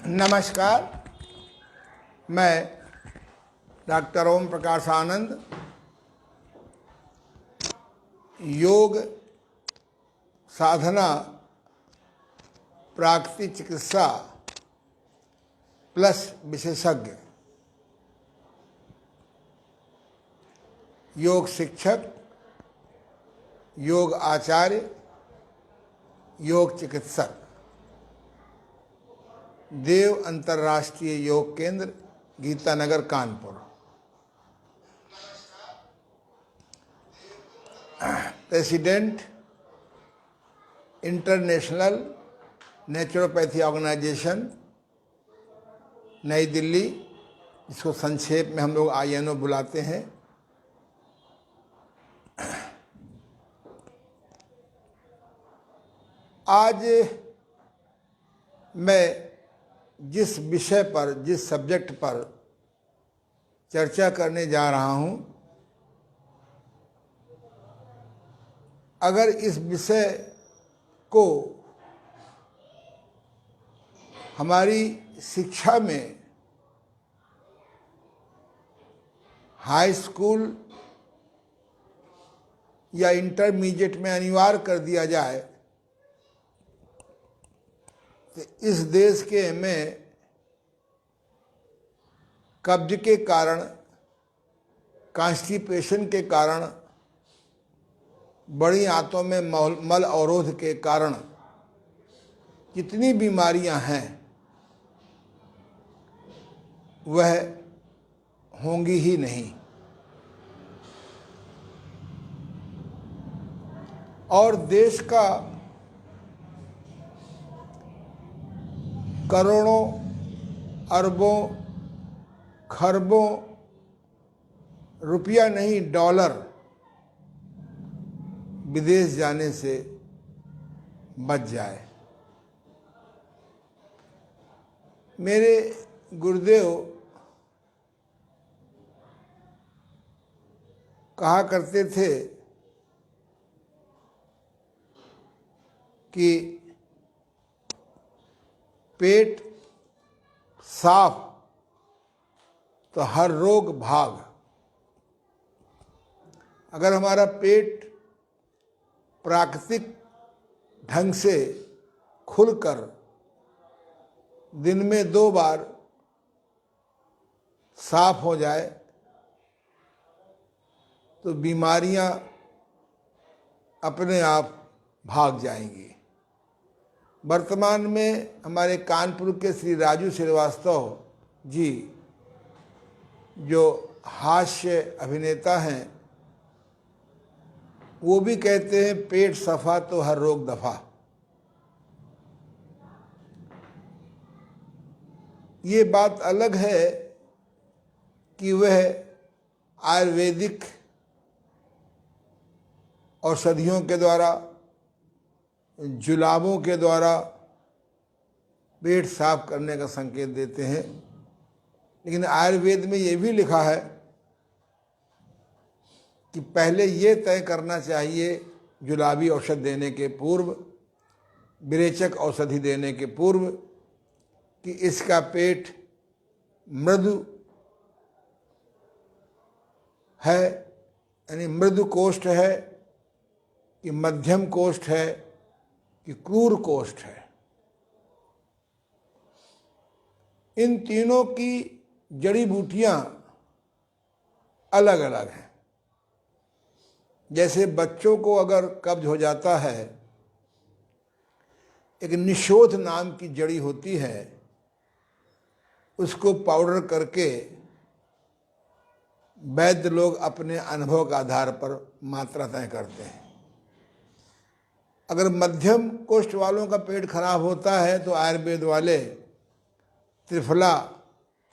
नमस्कार। मैं डॉक्टर ओम प्रकाश आनंद योग साधना प्राकृतिक चिकित्सा प्लस विशेषज्ञ, योग शिक्षक, योग आचार्य, योग चिकित्सक, देव अंतर्राष्ट्रीय योग केंद्र, Geetanagar, Kanpur. President international naturopathy organisation, नई दिल्ली, जिसको संक्षेप में हम लोग INO बुलाते हैं। आज मैं जिस विषय पर, जिस सब्जेक्ट पर चर्चा करने जा रहा हूं, अगर इस विषय को हमारी शिक्षा में हाई स्कूल या इंटरमीडिएट में अनिवार्य कर दिया जाए तो इस देश में कब्ज के कारण, कॉन्स्टिपेशन के कारण, बड़ी आंतों में मल अवरोध के कारण जितनी बीमारियां हैं वह होंगी ही नहीं। और देश का करोड़ों, अरबों, खरबों रुपया नहीं, डॉलर विदेश जाने से बच जाए। मेरे गुरुदेव कहा करते थे कि पेट साफ तो हर रोग भाग। अगर हमारा पेट प्राकृतिक ढंग से खुलकर दिन में 2 बार साफ हो जाए तो बीमारियां अपने आप भाग जाएंगी। वर्तमान में हमारे कानपुर के श्री राजू श्रीवास्तव जी, जो हास्य अभिनेता हैं, वो भी कहते हैं पेट सफा तो हर रोग दफा। ये बात अलग है कि वह आयुर्वेदिक औषधियों के द्वारा, जुलाबों के द्वारा पेट साफ करने का संकेत देते हैं, लेकिन आयुर्वेद में ये भी लिखा है कि पहले ये तय करना चाहिए जुलाबी औषध देने के पूर्व, विरेचक औषधि देने के पूर्व, कि इसका पेट मृदु है, यानी मृदु कोष्ठ है कि मध्यम कोष्ठ है कि क्रूर कोष्ठ है। इन तीनों की जड़ी बूटियां अलग अलग हैं। जैसे बच्चों को अगर कब्ज हो जाता है, एक निशोध नाम की जड़ी होती है, उसको पाउडर करके वैद्य लोग अपने अनुभव के आधार पर मात्रा तय करते हैं। अगर मध्यम कोष्ठ वालों का पेट खराब होता है तो आयुर्वेद वाले त्रिफला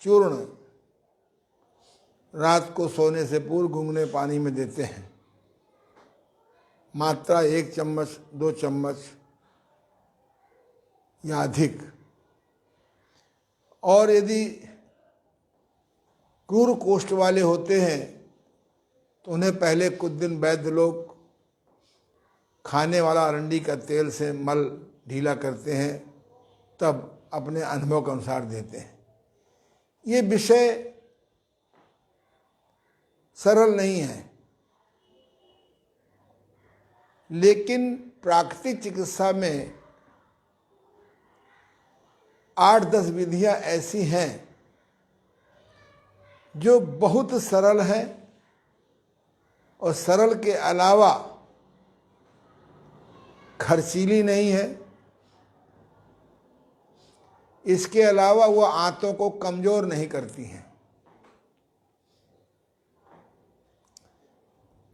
चूर्ण रात को सोने से पूर्व गुनगुने पानी में देते हैं। मात्रा 1 चम्मच 2 चम्मच या अधिक। और यदि क्रूर कोष्ठ वाले होते हैं तो उन्हें पहले कुछ दिन वैद्य लोग खाने वाला अरंडी का तेल से मल ढीला करते हैं, तब अपने अनुभव के अनुसार देते हैं। ये विषय सरल नहीं है, लेकिन प्राकृतिक चिकित्सा में 8-10 विधियां ऐसी हैं जो बहुत सरल हैं और सरल के अलावा खर्चीली नहीं है। इसके अलावा वो आंतों को कमजोर नहीं करती हैं।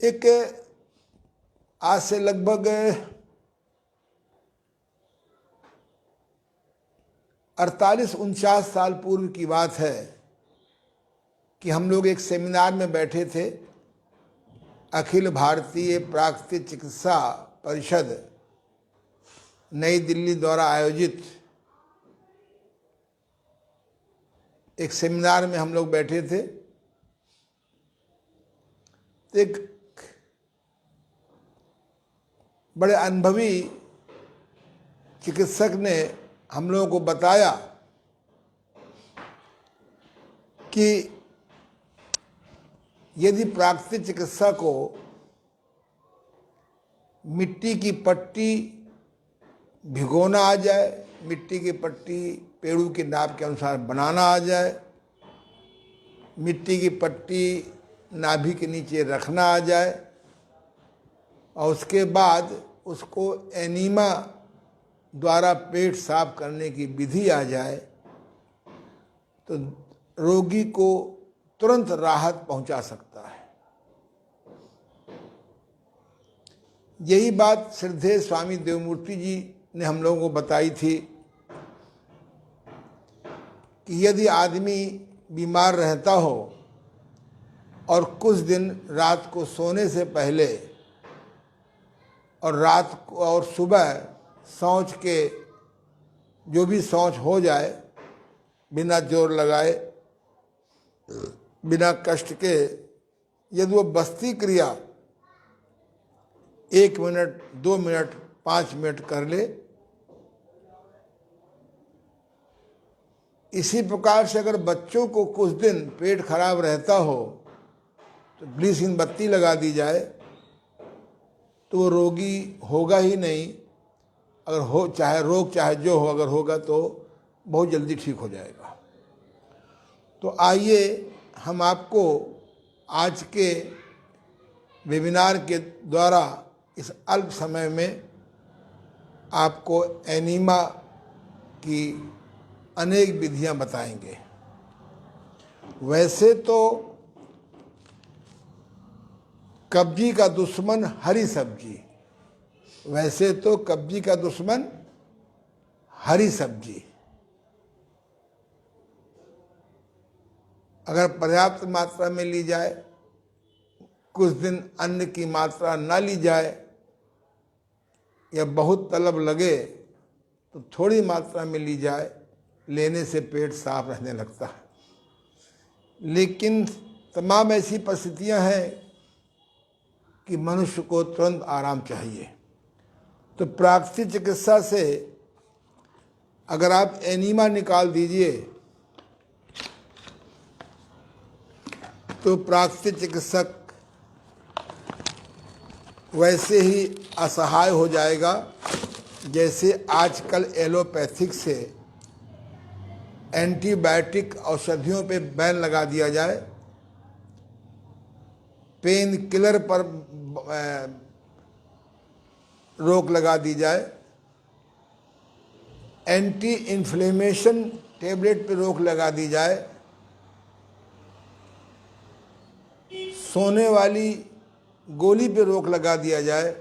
एक आज से लगभग 48-49 साल पूर्व की बात है कि हम लोग एक सेमिनार में बैठे थे। अखिल भारतीय प्राकृतिक चिकित्सा परिषद नई दिल्ली द्वारा आयोजित एक सेमिनार में हम लोग बैठे थे। एक बड़े अनुभवी चिकित्सक ने हम लोगों को बताया कि यदि प्राकृतिक चिकित्सा को मिट्टी की पट्टी भिगोना आ जाए, मिट्टी की पट्टी पेड़ों के नाप के अनुसार बनाना आ जाए, मिट्टी की पट्टी नाभि के नीचे रखना आ जाए और उसके बाद उसको एनीमा द्वारा पेट साफ करने की विधि आ जाए, तो रोगी को तुरंत राहत पहुंचा सकता है। यही बात श्रद्धेय स्वामी देवमूर्ति जी ने हम लोगों को बताई थी कि यदि आदमी बीमार रहता हो और कुछ दिन रात को सोने से पहले और रात को और सुबह शौच के जो भी शौच हो जाए बिना जोर लगाए, बिना कष्ट के, यदि वो बस्ती क्रिया 1 मिनट, 2 मिनट, 5 मिनट कर ले, इसी प्रकार से अगर बच्चों को कुछ दिन पेट खराब रहता हो तो ग्लीसिन बत्ती लगा दी जाए तो वो रोगी होगा ही नहीं। अगर हो, चाहे रोग चाहे जो हो, अगर होगा तो बहुत जल्दी ठीक हो जाएगा। तो आइए हम आपको आज के वेबिनार के द्वारा इस अल्प समय में आपको एनीमा की अनेक विधियां बताएंगे। वैसे तो कब्जी का दुश्मन हरी सब्जी, वैसे तो कब्जी का दुश्मन हरी सब्जी। अगर पर्याप्त मात्रा में ली जाए, कुछ दिन अन्न की मात्रा ना ली जाए या बहुत तलब लगे तो थोड़ी मात्रा में ली जाए, लेने से पेट साफ रहने लगता है। लेकिन तमाम ऐसी परिस्थितियां हैं कि मनुष्य को तुरंत आराम चाहिए। तो प्राकृतिक चिकित्सा से अगर आप एनीमा निकाल दीजिए तो प्राकृतिक चिकित्सक वैसे ही असहाय हो जाएगा जैसे आजकल एलोपैथिक से एंटीबायोटिक औषधियों पे बैन लगा दिया जाए, पेन किलर पर रोक लगा दी जाए, एंटी इन्फ्लेमेशन टेबलेट पे रोक लगा दी जाए, सोने वाली गोली पे रोक लगा दिया जाए,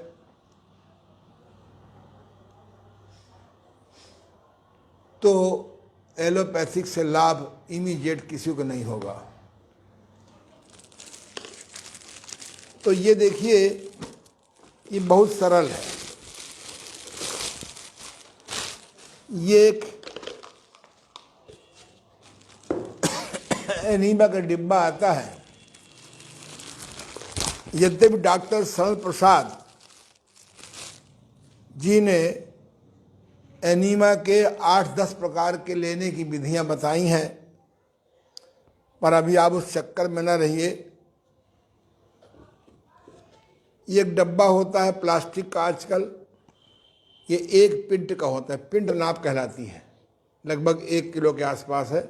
तो एलोपैथिक से लाभ इमीडिएट किसी को नहीं होगा। तो ये देखिए, ये बहुत सरल है। ये एक एनीमा का डिब्बा आता है। यद्यपि डॉक्टर सरल प्रसाद जी ने एनीमा के 8-10 प्रकार के लेने की विधियां बताई हैं, पर अभी आप उस चक्कर में न रहिए। ये एक डब्बा होता है प्लास्टिक का आजकल, ये 1 पिंट का होता है, पिंट नाप कहलाती है, लगभग 1 किलो के आसपास है।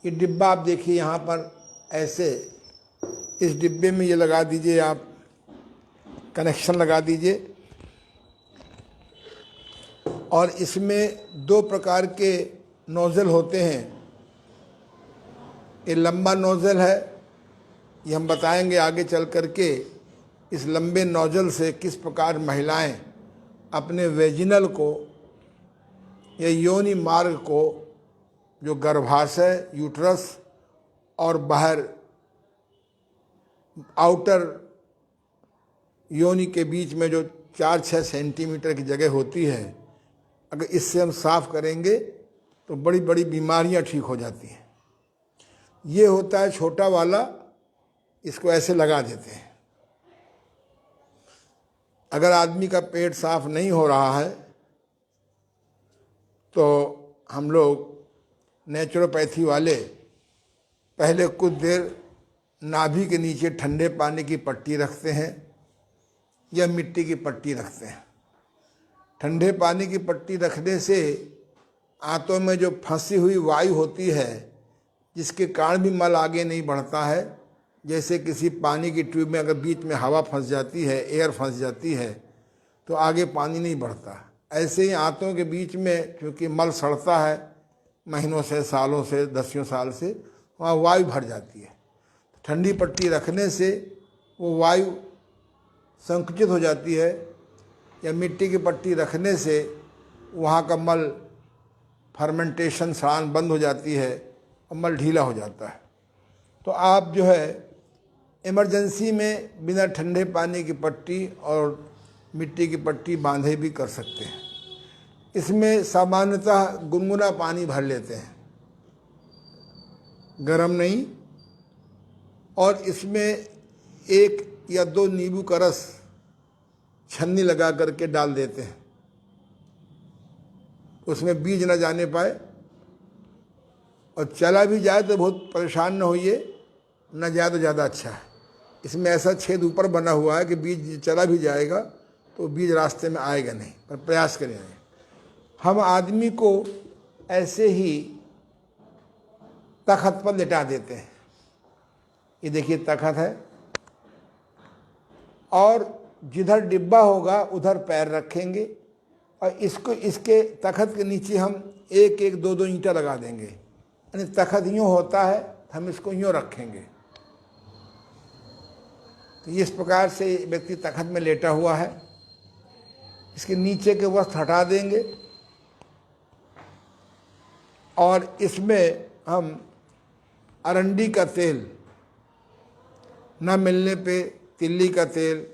ये डिब्बा आप देखिए यहाँ पर ऐसे, इस डिब्बे में ये लगा दीजिए, आप कनेक्शन लगा दीजिए, और इसमें 2 प्रकार के नोज़ल होते हैं। ये लंबा नोज़ल है, ये हम बताएंगे आगे चल कर के। इस लंबे नोज़ल से किस प्रकार महिलाएं अपने वेजिनल को या योनि मार्ग को, जो गर्भाशय, यूट्रस और बाहर आउटर योनि के बीच में जो 4-6 सेंटीमीटर की जगह होती है, अगर इससे हम साफ करेंगे तो बड़ी बड़ी बीमारियां ठीक हो जाती हैं। ये होता है छोटा वाला, इसको ऐसे लगा देते हैं। अगर आदमी का पेट साफ नहीं हो रहा है तो हम लोग नेचुरोपैथी वाले पहले कुछ देर नाभि के नीचे ठंडे पानी की पट्टी रखते हैं या मिट्टी की पट्टी रखते हैं। ठंडे पानी की पट्टी रखने से आंतों में जो फंसी हुई वायु होती है, जिसके कारण भी मल आगे नहीं बढ़ता है, जैसे किसी पानी की ट्यूब में अगर बीच में हवा फंस जाती है, एयर फंस जाती है, तो आगे पानी नहीं बढ़ता। ऐसे ही आंतों के बीच में क्योंकि मल सड़ता है महीनों से, सालों से, 10 साल से, वहाँ वायु भर जाती है। ठंडी पट्टी रखने से वो वायु संकुचित हो जाती है, या मिट्टी की पट्टी रखने से वहाँ का मल फर्मेंटेशन, सड़ान बंद हो जाती है और मल ढीला हो जाता है। तो आप जो है इमरजेंसी में बिना ठंडे पानी की पट्टी और मिट्टी की पट्टी बांधे भी कर सकते हैं। इसमें सामान्यतः गुनगुना पानी भर लेते हैं, गरम नहीं, और इसमें 1 या 2 नींबू का रस छन्नी लगा करके डाल देते हैं, उसमें बीज न जाने पाए, और चला भी जाए तो बहुत परेशान न होइए, न जाए तो ज़्यादा अच्छा है। इसमें ऐसा छेद ऊपर बना हुआ है कि बीज चला भी जाएगा तो बीज रास्ते में आएगा नहीं, पर प्रयास करें। हम आदमी को ऐसे ही तख्त पर लिटा देते हैं, ये देखिए तख्त है, और जिधर डिब्बा होगा उधर पैर रखेंगे, और इसको, इसके तख्त के नीचे हम 1-1, 2-2 ईंटा लगा देंगे। यानी तख्त यूँ होता है, हम इसको यूँ रखेंगे। तो इस प्रकार से व्यक्ति तख्त में लेटा हुआ है, इसके नीचे के वस्त्र हटा देंगे, और इसमें हम अरंडी का तेल, न मिलने पे तिल्ली का तेल,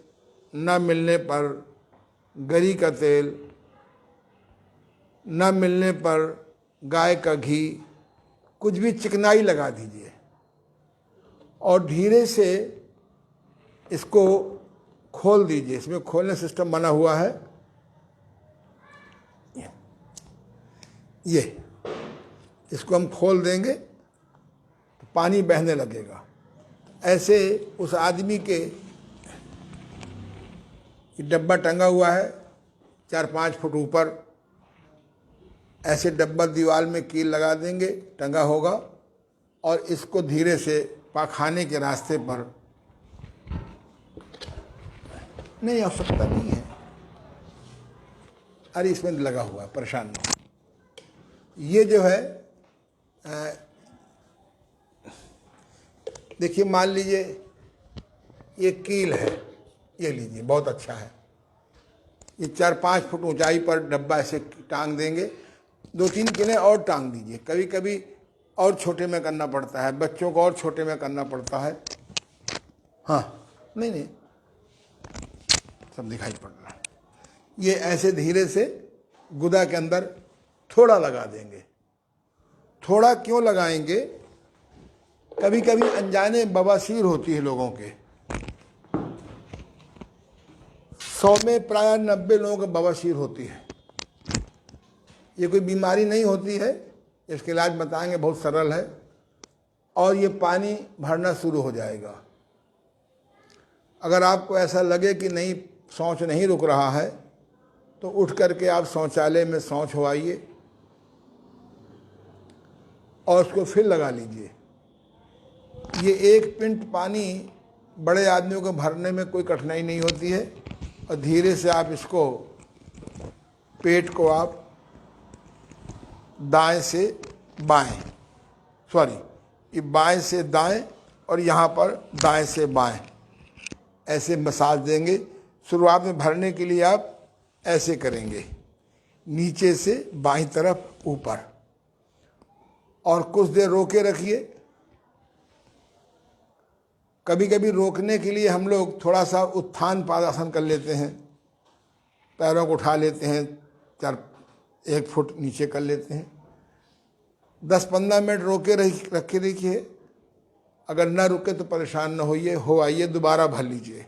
न मिलने पर गरी का तेल, न मिलने पर गाय का घी, कुछ भी चिकनाई लगा दीजिए, और धीरे से इसको खोल दीजिए। इसमें खोलने सिस्टम बना हुआ है, ये इसको हम खोल देंगे तो पानी बहने लगेगा। ऐसे उस आदमी के डब्बा टंगा हुआ है 4-5 फुट ऊपर, ऐसे डब्बा दीवार में कील लगा देंगे, टंगा होगा, और इसको धीरे से पाखाने के रास्ते पर, नहीं आवश्यकता नहीं है, अरे इसमें लगा हुआ है, परेशान नहीं। ये जो है देखिए, मान लीजिए ये कील है, ये लीजिए, बहुत अच्छा है। ये 4-5 फुट ऊंचाई पर डब्बा ऐसे टांग देंगे, 2-3 कीलें और टांग दीजिए। कभी कभी और छोटे में करना पड़ता है, बच्चों को और छोटे में करना पड़ता है। हाँ, नहीं, सब दिखाई पड़ रहा है। ये ऐसे धीरे से गुदा के अंदर थोड़ा लगा देंगे। थोड़ा क्यों लगाएंगे? कभी कभी अनजाने बवासीर होती है लोगों के। 100 में प्राय 90 लोगों को बवासीर होती है। ये कोई बीमारी नहीं होती है, इसका इलाज बताएंगे, बहुत सरल है। और ये पानी भरना शुरू हो जाएगा। अगर आपको ऐसा लगे कि नहीं शौच नहीं रुक रहा है तो उठ करके आप शौचालय में शौच हो आइए और उसको फिर लगा लीजिए। ये 1 पिंट पानी बड़े आदमियों को भरने में कोई कठिनाई नहीं होती है। और धीरे से आप इसको, पेट को आप दाएं से बाएं, ये बाएं से दाएं और यहाँ पर दाएं से बाएं ऐसे मसाज देंगे। शुरुआत में भरने के लिए आप ऐसे करेंगे, नीचे से बाईं तरफ ऊपर, और कुछ देर रोके रखिए। कभी कभी रोकने के लिए हम लोग थोड़ा सा उत्थान पादासन कर लेते हैं, पैरों को उठा लेते हैं, 1 फुट नीचे कर लेते हैं। 10-15 मिनट रोके रखे रखिए। अगर ना रुके तो परेशान ना होइए, हो आइए, दोबारा भर लीजिए।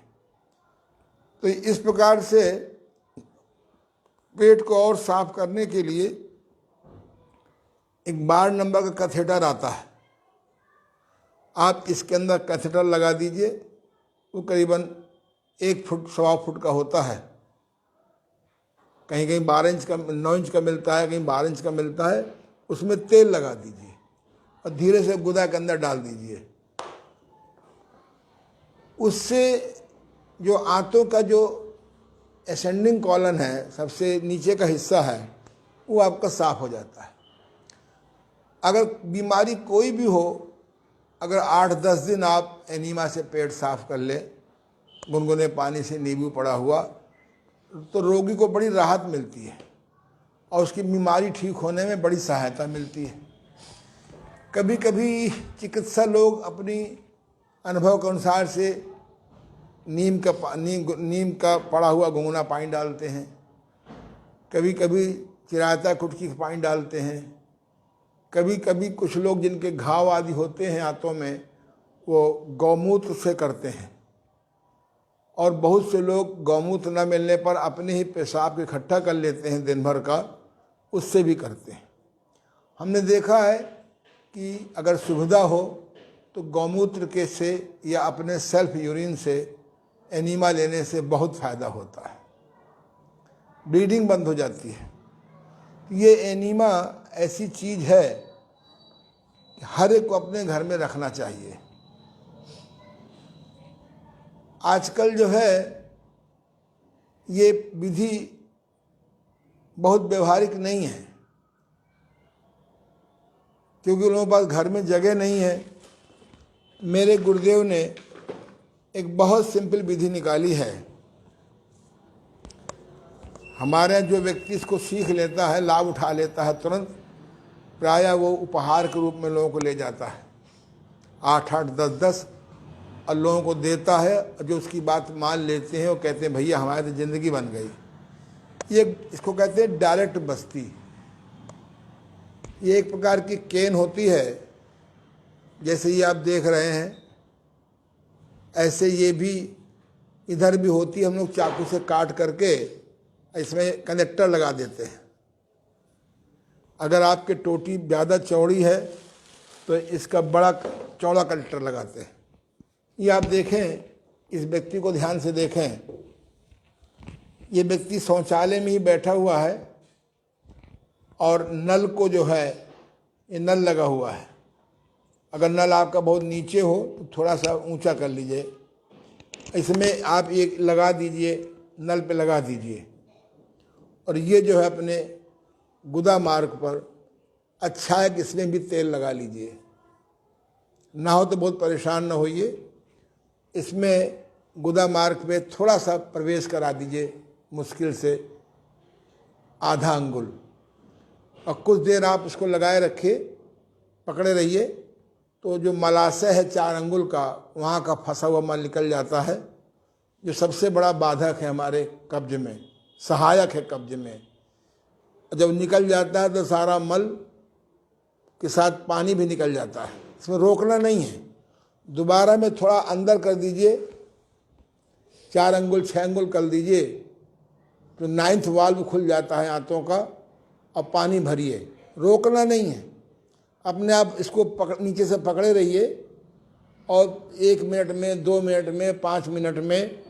तो इस प्रकार से पेट को और साफ करने के लिए एक 12 नंबर का कैथेटर आता है, आप इसके अंदर कैथेटर लगा दीजिए। वो करीबन 1 फुट 1.25 फुट का होता है। कहीं कहीं 12 इंच का, 9 इंच का मिलता है, कहीं 12 इंच का मिलता है। उसमें तेल लगा दीजिए और धीरे से गुदा के अंदर डाल दीजिए। उससे जो आंतों का जो असेंडिंग कॉलन है, सबसे नीचे का हिस्सा है, वो आपका साफ हो जाता है। अगर बीमारी कोई भी हो, अगर 8-10 दिन आप एनीमा से पेट साफ कर ले, गुनगुने पानी से नींबू पड़ा हुआ, तो रोगी को बड़ी राहत मिलती है और उसकी बीमारी ठीक होने में बड़ी सहायता मिलती है। कभी कभी चिकित्सा लोग अपनी अनुभव के अनुसार से नीम का पड़ा हुआ गुनगुना पानी डालते हैं, कभी कभी चिरायता कुटकी का पानी डालते हैं, कभी कभी कुछ लोग जिनके घाव आदि होते हैं आंतों में, वो गौमूत्र से करते हैं। और बहुत से लोग गौमूत्र न मिलने पर अपने ही पेशाब को इकट्ठा कर लेते हैं दिन भर का, उससे भी करते हैं। हमने देखा है कि अगर सुविधा हो तो गौमूत्र के से या अपने सेल्फ यूरिन से एनीमा लेने से बहुत फ़ायदा होता है, ब्लीडिंग बंद हो जाती है। ये एनीमा ऐसी चीज़ है कि हर एक को अपने घर में रखना चाहिए। आजकल जो है ये विधि बहुत व्यवहारिक नहीं है, क्योंकि उन लोगों के पास घर में जगह नहीं है। मेरे गुरुदेव ने एक बहुत सिंपल विधि निकाली है। हमारे जो व्यक्ति इसको सीख लेता है, लाभ उठा लेता है तुरंत, प्रायः वो उपहार के रूप में लोगों को ले जाता है, 8-8, 10-10, और लोगों को देता है। जो उसकी बात मान लेते हैं वो कहते हैं भैया हमारी तो ज़िंदगी बन गई। ये इसको कहते हैं डायरेक्ट बस्ती। ये एक प्रकार की केन होती है, जैसे ये आप देख रहे हैं, ऐसे ये भी इधर भी होती है। हम लोग चाकू से काट करके इसमें कनेक्टर लगा देते हैं। अगर आपके टोटी ज़्यादा चौड़ी है तो इसका बड़ा चौड़ा कनेक्टर लगाते हैं। ये आप देखें, इस व्यक्ति को ध्यान से देखें, ये व्यक्ति शौचालय में ही बैठा हुआ है और नल को जो है, ये नल लगा हुआ है। अगर नल आपका बहुत नीचे हो तो थोड़ा सा ऊंचा कर लीजिए, इसमें आप ये लगा दीजिए, नल पे लगा दीजिए, और ये जो है अपने गुदा मार्ग पर अच्छा है कि इसमें भी तेल लगा लीजिए। ना हो तो बहुत परेशान ना होइए, इसमें गुदा मार्ग पे थोड़ा सा प्रवेश करा दीजिए, मुश्किल से आधा अंगुल, और कुछ देर आप उसको लगाए रखिए, पकड़े रहिए। तो जो मलाशय है 4 अंगुल का, वहाँ का फंसा हुआ मल निकल जाता है, जो सबसे बड़ा बाधक है हमारे कब्ज में, सहायक है कब्ज में। जब निकल जाता है तो सारा मल के साथ पानी भी निकल जाता है। इसमें रोकना नहीं है, दोबारा में थोड़ा अंदर कर दीजिए, 4 अंगुल 6 अंगुल कर दीजिए, तो 9th वाल्व खुल जाता है आंतों का, और पानी भरिए, रोकना नहीं है, अपने आप इसको नीचे से पकड़े रहिए और 1 मिनट में, 2 मिनट में, 5 मिनट में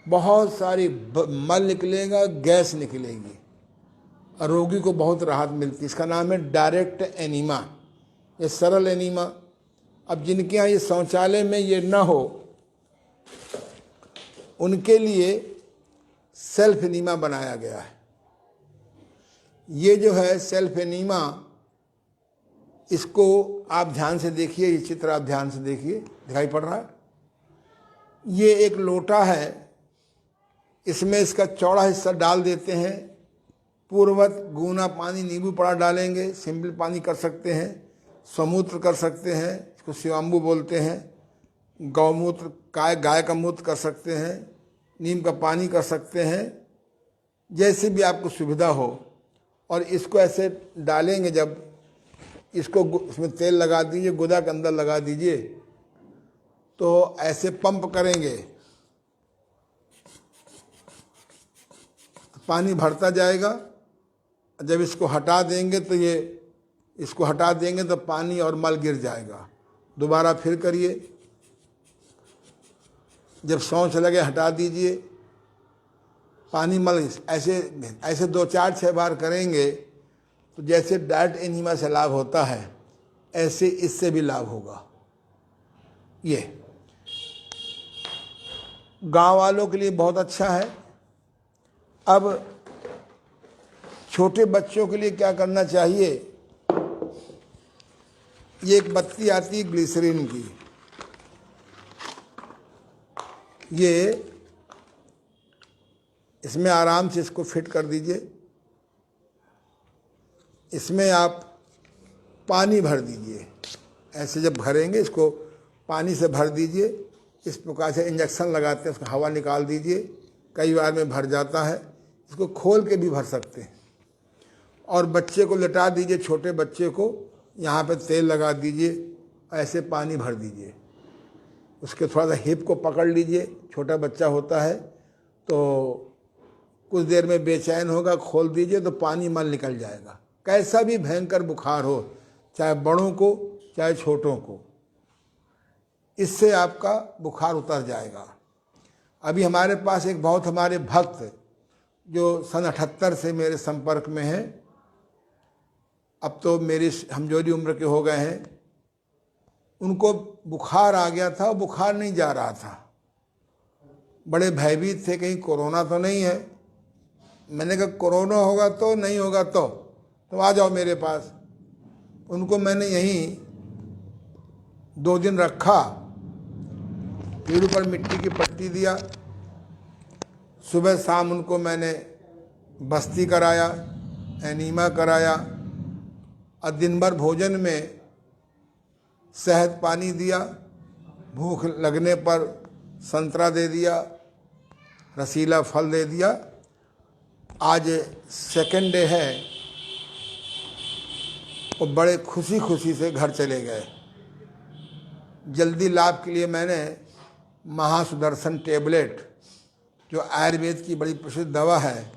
बहुत सारी मल निकलेगा, गैस निकलेगी और रोगी को बहुत राहत मिलती है। इसका नाम है डायरेक्ट एनीमा, ये सरल एनीमा। अब जिनके यहाँ ये शौचालय में ये न हो, उनके लिए सेल्फ एनीमा बनाया गया है। ये जो है सेल्फ एनीमा, इसको आप ध्यान से देखिए, ये चित्र आप ध्यान से देखिए, दिखाई पड़ रहा है? ये एक लोटा है, इसमें इसका चौड़ा हिस्सा डाल देते हैं, पूर्ववत गूना पानी, नींबू पड़ा डालेंगे, सिंपल पानी कर सकते हैं, समूत्र कर सकते हैं, इसको शिवाम्बू बोलते हैं, गौमूत्र, गाय का मूत्र कर सकते हैं, नीम का पानी कर सकते हैं, जैसे भी आपको सुविधा हो। और इसको ऐसे डालेंगे, जब इसको इसमें तेल लगा दीजिए, गुदा के अंदर लगा दीजिए, तो ऐसे पंप करेंगे तो पानी भरता जाएगा। जब इसको हटा देंगे तो इसको हटा देंगे तो पानी और मल गिर जाएगा। दोबारा फिर करिए, जब शौच लगे हटा दीजिए, पानी मल ऐसे 2, 4, 6 बार करेंगे तो जैसे डायरेक्ट एनीमा से लाभ होता है, ऐसे इससे भी लाभ होगा। ये गांव वालों के लिए बहुत अच्छा है। अब छोटे बच्चों के लिए क्या करना चाहिए? ये एक बत्ती आती है ग्लिसरीन की, ये इसमें आराम से इसको फिट कर दीजिए। इसमें आप पानी भर दीजिए, ऐसे जब भरेंगे इसको पानी से भर दीजिए। इस प्रकार से इंजेक्शन लगाते हैं, उसको हवा निकाल दीजिए, कई बार में भर जाता है। इसको खोल के भी भर सकते हैं। और बच्चे को लेटा दीजिए, छोटे बच्चे को यहाँ पे तेल लगा दीजिए, ऐसे पानी भर दीजिए। उसके थोड़ा सा हिप को पकड़ लीजिए, छोटा बच्चा होता है तो कुछ देर में बेचैन होगा, खोल दीजिए तो पानी मल निकल जाएगा। कैसा भी भयंकर बुखार हो, चाहे बड़ों को चाहे छोटों को, इससे आपका बुखार उतर जाएगा। अभी हमारे पास एक बहुत हमारे भक्त जो सन 78 से मेरे संपर्क में हैं, अब तो मेरी हमजोरी उम्र के हो गए हैं, उनको बुखार आ गया था, बुखार नहीं जा रहा था, बड़े भयभीत थे कहीं कोरोना तो नहीं है। मैंने कहा कोरोना होगा तो, नहीं होगा तो आ जाओ मेरे पास। उनको मैंने यहीं 2 दिन रखा, पीठ पर मिट्टी की पट्टी दिया, सुबह शाम उनको मैंने बस्ती कराया, एनीमा कराया, और दिन भर भोजन में शहद पानी दिया, भूख लगने पर संतरा दे दिया, रसीला फल दे दिया। आज 2nd डे है, वो बड़े खुशी खुशी से घर चले गए। जल्दी लाभ के लिए मैंने महासुदर्शन टेबलेट, जो आयुर्वेद की बड़ी प्रसिद्ध दवा है,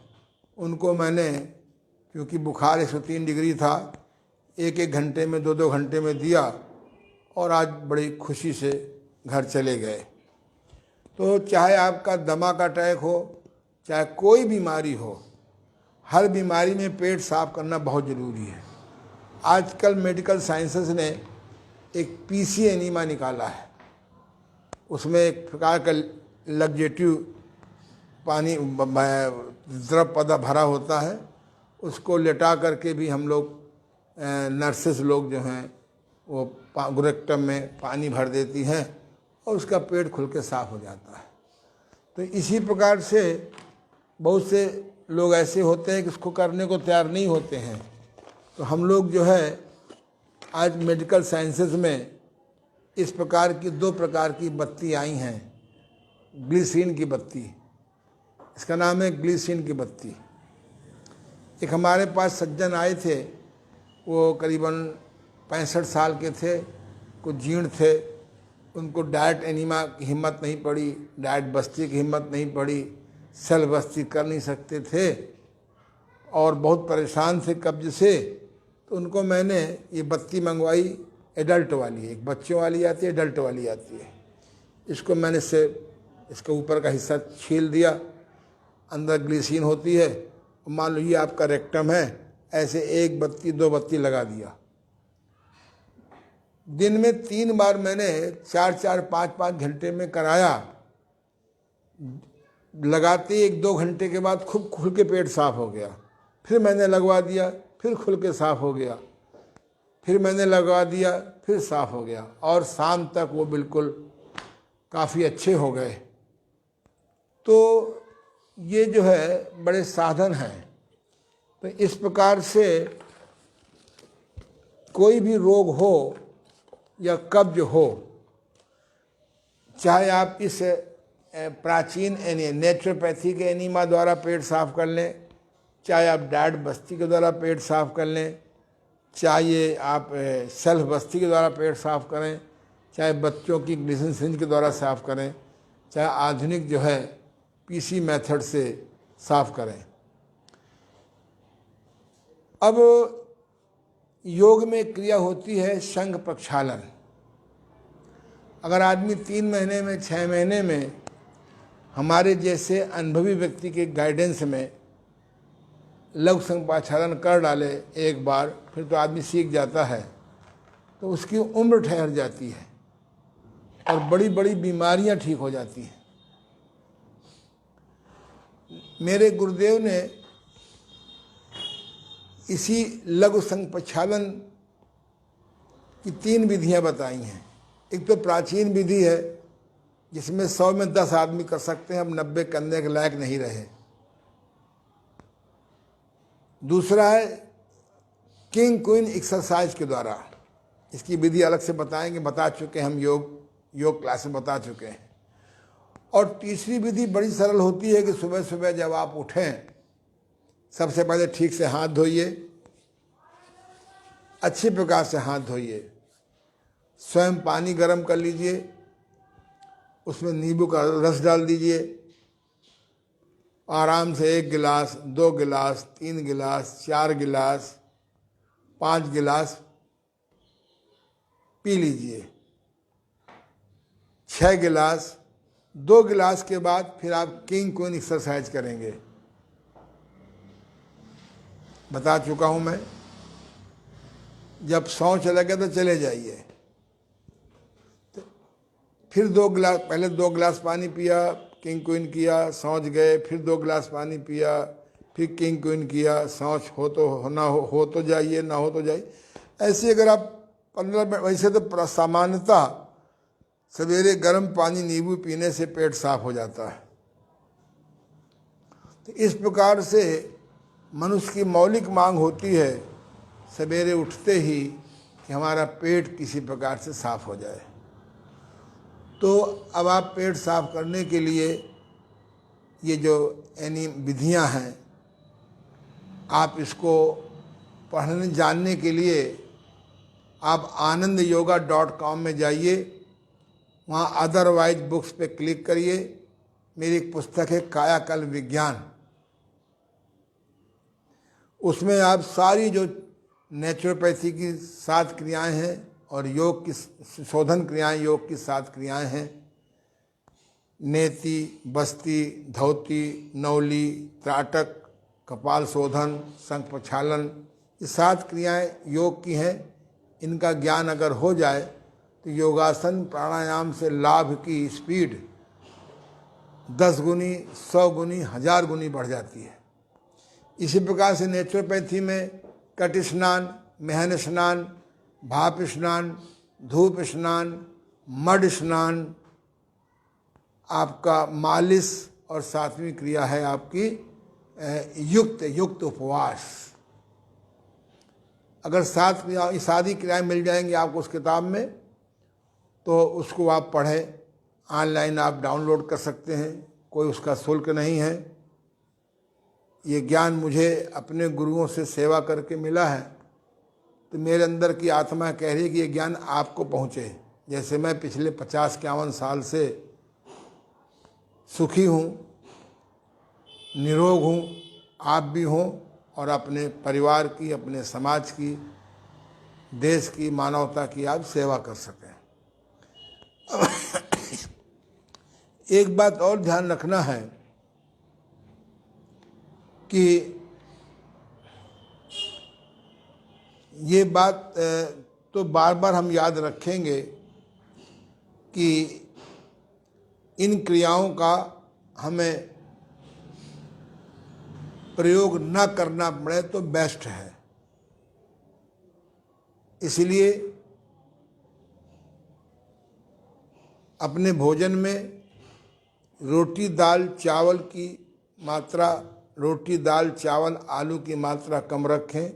उनको मैंने, क्योंकि बुखार 103 डिग्री था, 1-1 घंटे में, 2-2 घंटे में दिया और आज बड़ी खुशी से घर चले गए। तो चाहे आपका दमा का अटैक हो, चाहे कोई बीमारी हो, हर बीमारी में पेट साफ करना बहुत ज़रूरी है। आजकल मेडिकल साइंसेस ने एक पीसी एनीमा निकाला है, उसमें एक प्रकार का लग्जेटिव पानी द्रव पदा भरा होता है, उसको लेटा करके भी हम लोग नर्सेस लोग जो हैं वो गुरेक्टम में पानी भर देती हैं और उसका पेट खुल के साफ हो जाता है। तो इसी प्रकार से बहुत से लोग ऐसे होते हैं कि इसको करने को तैयार नहीं होते हैं। तो हम लोग जो है आज मेडिकल साइंसेस में इस प्रकार की 2 प्रकार की बत्ती आई हैं। ग्लिसरीन की बत्ती, इसका नाम है ग्लिसरीन की बत्ती। एक हमारे पास सज्जन आए थे, वो करीबन 65 साल के थे, कुछ जीर्ण थे, उनको डाइट एनीमा की हिम्मत नहीं पड़ी, डाइट बस्ती की हिम्मत नहीं पड़ी, सेल बस्ती कर नहीं सकते थे और बहुत परेशान थे कब्ज से, तो उनको मैंने ये बत्ती मंगवाई, एडल्ट वाली, एक बच्चों वाली आती है, एडल्ट वाली आती है। इसको मैंने इसके ऊपर का हिस्सा छील दिया, अंदर ग्लिसरीन होती है, मान लो ये आपका रेक्टम है, ऐसे 1 बत्ती 2 बत्ती लगा दिया। दिन में 3 बार मैंने 4-4 5-5 घंटे में कराया। लगाते 1-2 घंटे के बाद खूब खुल के पेट साफ हो गया। फिर मैंने लगवा दिया, फिर खुल के साफ हो गया, फिर मैंने लगवा दिया, फिर साफ हो गया, और शाम तक वो बिल्कुल काफ़ी अच्छे हो गए। तो ये जो है बड़े साधन हैं। तो इस प्रकार से कोई भी रोग हो या कब्ज हो, चाहे आप इस प्राचीन नेचुरोपैथी के एनीमा द्वारा पेट साफ कर लें, चाहे आप डाइट बस्ती के द्वारा पेट साफ कर लें, चाहे आप सेल्फ बस्ती के द्वारा पेट साफ करें, चाहे बच्चों की ग्लिसरीन सिरिंज के द्वारा साफ करें, चाहे आधुनिक जो है पीसी मेथड से साफ करें। अब योग में क्रिया होती है संघ प्रक्षालन। अगर आदमी 3 महीने में 6 महीने में हमारे जैसे अनुभवी व्यक्ति के गाइडेंस में लघु संघ प्रक्षालन कर डाले एक बार, फिर तो आदमी सीख जाता है, तो उसकी उम्र ठहर जाती है और बड़ी बड़ी बीमारियां ठीक हो जाती हैं। मेरे गुरुदेव ने इसी लघु संघ प्रक्षालन की 3 विधियां बताई हैं। एक तो प्राचीन विधि है जिसमें 100 में 10 आदमी कर सकते हैं, अब 90 करने के लायक नहीं रहे। दूसरा है किंग क्वीन एक्सरसाइज के द्वारा, इसकी विधि अलग से बताएंगे, बता चुके हम, योग क्लास में बता चुके हैं। और तीसरी विधि बड़ी सरल होती है कि सुबह सुबह जब आप उठें, सबसे पहले ठीक से हाथ धोइए, अच्छी प्रकार से हाथ धोइए, स्वयं पानी गर्म कर लीजिए, उसमें नींबू का रस डाल दीजिए, आराम से 1 गिलास, 2 गिलास, 3 गिलास, 4 गिलास, 5 गिलास पी लीजिए। 6 गिलास, 2 गिलास के बाद फिर आप किंग क्वीन एक्सरसाइज करेंगे, बता चुका हूं मैं। जब शौच लगे तो चले जाइए, फिर 2 गिलास, पहले 2 गिलास पानी पिया, किंग क्वीन किया, शौच गए, फिर 2 गिलास पानी पिया, फिर किंग क्वीन किया, शौच हो तो जाइए, ना हो तो जाइए। ऐसे अगर आप 15 मिनट, वैसे तो सामान्यतः सवेरे गर्म पानी नींबू पीने से पेट साफ हो जाता है। तो इस प्रकार से मनुष्य की मौलिक मांग होती है सवेरे उठते ही कि हमारा पेट किसी प्रकार से साफ हो जाए। तो अब आप पेट साफ करने के लिए ये जो यानी विधियां हैं, आप इसको पढ़ने जानने के लिए आप anandyoga.com में जाइए, वहाँ अदरवाइज बुक्स पे क्लिक करिए। मेरी एक पुस्तक है कायाकल्प विज्ञान, उसमें आप सारी जो नेचुरोपैथी की 7 क्रियाएं हैं और योग की शोधन क्रियाएं, योग की 7 क्रियाएं हैं, नेति, बस्ती, धौती, नौली, त्राटक, कपाल शोधन, संघ प्रक्षालन, ये 7 क्रियाएं योग की हैं। इनका ज्ञान अगर हो जाए तो योगासन प्राणायाम से लाभ की स्पीड 10 गुनी, 100 गुनी, 1000 गुनी बढ़ जाती है। इसी प्रकार से नेचुरोपैथी में कट स्नान, मेहन स्नान, भाप स्नान, धूप स्नान, मड स्नान, आपका मालिश, और 7वीं क्रिया है आपकी युक्त उपवास। अगर 7 सारी क्रियाएं मिल जाएंगी आपको उस किताब में, तो उसको आप पढ़ें। ऑनलाइन आप डाउनलोड कर सकते हैं, कोई उसका शुल्क नहीं है। ये ज्ञान मुझे अपने गुरुओं से सेवा करके मिला है, तो मेरे अंदर की आत्मा कह रही है कि ये ज्ञान आपको पहुँचे। जैसे मैं पिछले 50-51 साल से सुखी हूँ, निरोग हूँ, आप भी हों और अपने परिवार की, अपने समाज की, देश की, मानवता की आप सेवा कर सकें। एक बात और ध्यान रखना है कि ये बात तो बार बार हम याद रखेंगे कि इन क्रियाओं का हमें प्रयोग न करना पड़े तो बेस्ट है। इसलिए अपने भोजन में रोटी दाल चावल की मात्रा, रोटी दाल चावल आलू की मात्रा कम रखें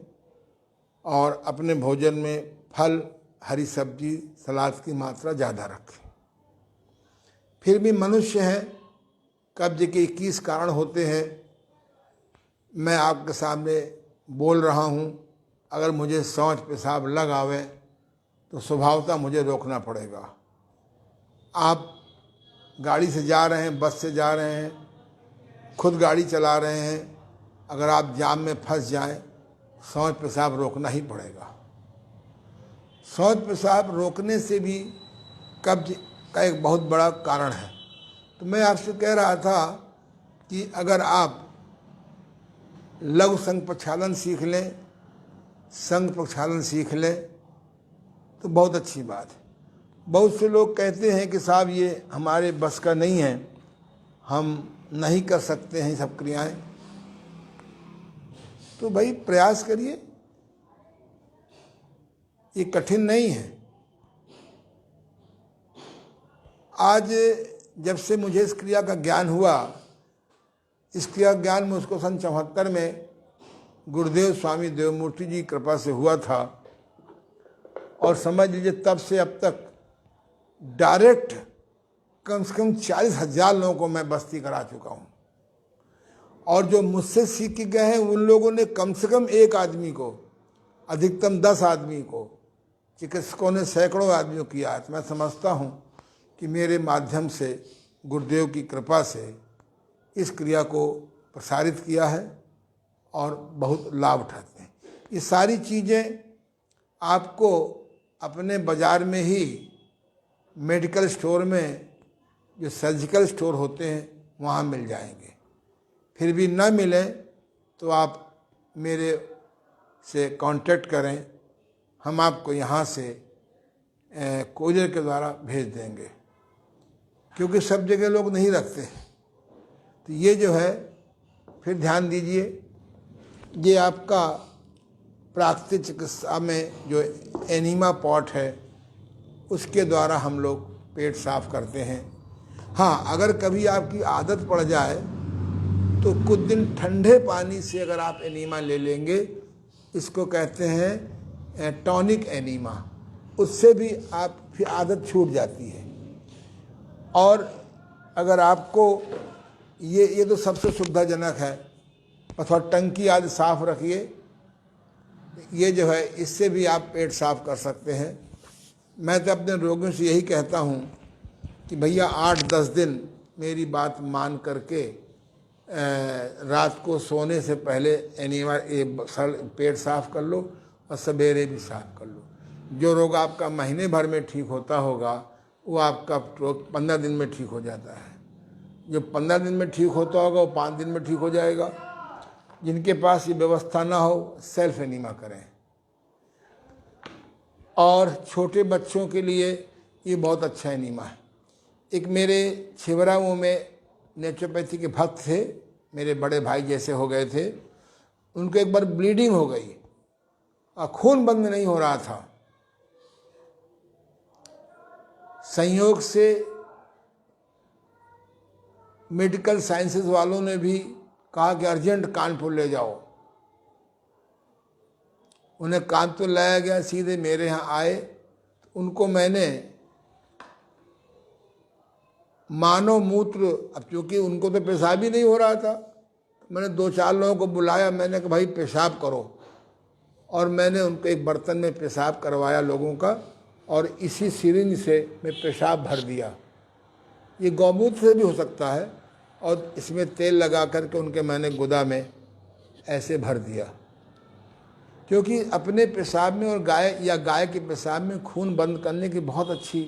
और अपने भोजन में फल, हरी सब्जी, सलाद की मात्रा ज़्यादा रखें। फिर भी मनुष्य हैं, कब्ज के 21 कारण होते हैं। मैं आपके सामने बोल रहा हूँ, अगर मुझे शौच पेशाब लग आवे तो स्वभावतः मुझे रोकना पड़ेगा। आप गाड़ी से जा रहे हैं, बस से जा रहे हैं, खुद गाड़ी चला रहे हैं, अगर आप जाम में फंस जाएं, शौच पेशाब रोकना ही पड़ेगा। शौच पेशाब रोकने से भी कब्ज का एक बहुत बड़ा कारण है। तो मैं आपसे कह रहा था कि अगर आप लघु संघ प्रक्षालन सीख लें, संघ प्रक्षालन सीख लें तो बहुत अच्छी बात है। बहुत से लोग कहते हैं कि साहब ये हमारे बस का नहीं है, हम नहीं कर सकते हैं सब क्रियाएं। तो भाई प्रयास करिए, ये कठिन नहीं है। आज जब से मुझे इस क्रिया का ज्ञान हुआ, इस क्रिया ज्ञान में उसको सन 74 में गुरुदेव स्वामी देवमूर्ति जी की कृपा से हुआ था, और समझ लीजिए तब से अब तक डायरेक्ट कम से कम 40,000 लोगों को मैं बस्ती करा चुका हूँ। और जो मुझसे सीख के गए हैं उन लोगों ने कम से कम एक आदमी को, अधिकतम 10 आदमी को, चिकित्सकों ने सैकड़ों आदमियों को किया है। तो मैं समझता हूँ कि मेरे माध्यम से, गुरुदेव की कृपा से इस क्रिया को प्रसारित किया है और बहुत लाभ उठाते हैं। ये सारी चीज़ें आपको अपने बाज़ार में ही, मेडिकल स्टोर में, जो सर्जिकल स्टोर होते हैं वहाँ मिल जाएंगे। फिर भी न मिले तो आप मेरे से कांटेक्ट करें, हम आपको यहाँ से कोरियर के द्वारा भेज देंगे, क्योंकि सब जगह लोग नहीं रखते हैं। तो ये जो है, फिर ध्यान दीजिए, ये आपका प्राकृतिक चिकित्सा में जो एनीमा पॉट है उसके द्वारा हम लोग पेट साफ करते हैं। हाँ, अगर कभी आपकी आदत पड़ जाए तो कुछ दिन ठंडे पानी से अगर आप एनीमा ले लेंगे, इसको कहते हैं टॉनिक एनीमा, उससे भी आप फिर आदत छूट जाती है। और अगर आपको ये तो सबसे सुविधाजनक है, अथवा टंकी आदि साफ रखिए, ये जो है इससे भी आप पेट साफ कर सकते हैं। मैं तो अपने रोगियों से यही कहता हूँ कि भैया 8-10 दिन मेरी बात मान करके रात को सोने से पहले एनीमा पेट साफ कर लो और सवेरे भी साफ कर लो। जो रोग आपका महीने भर में ठीक होता होगा वो आपका रोग 15 दिन में ठीक हो जाता है। जो 15 दिन में ठीक होता होगा वो 5 दिन में ठीक हो जाएगा। जिनके पास ये व्यवस्था ना हो, सेल्फ एनीमा करें। और छोटे बच्चों के लिए ये बहुत अच्छा एनीमा है। एक मेरे छिबरामऊ में नेचुरोपैथी के भक्त थे, मेरे बड़े भाई जैसे हो गए थे। उनको एक बार ब्लीडिंग हो गई और खून बंद नहीं हो रहा था। संयोग से मेडिकल साइंसेज वालों ने भी कहा कि अर्जेंट कानपुर ले जाओ। उन्हें कानपुर लाया गया, सीधे मेरे यहाँ आए। उनको मैंने मानव मूत्र, अब चूँकि उनको तो पेशाब ही नहीं हो रहा था, मैंने 2-4 लोगों को बुलाया, मैंने कहा भाई पेशाब करो, और मैंने उनको एक बर्तन में पेशाब करवाया लोगों का, और इसी सिरिंज से मैं पेशाब भर दिया। ये गौमूत्र से भी हो सकता है, और इसमें तेल लगा करके उनके मैंने गुदा में ऐसे भर दिया, क्योंकि अपने पेशाब में और गाय या गाय के पेशाब में खून बंद करने की बहुत अच्छी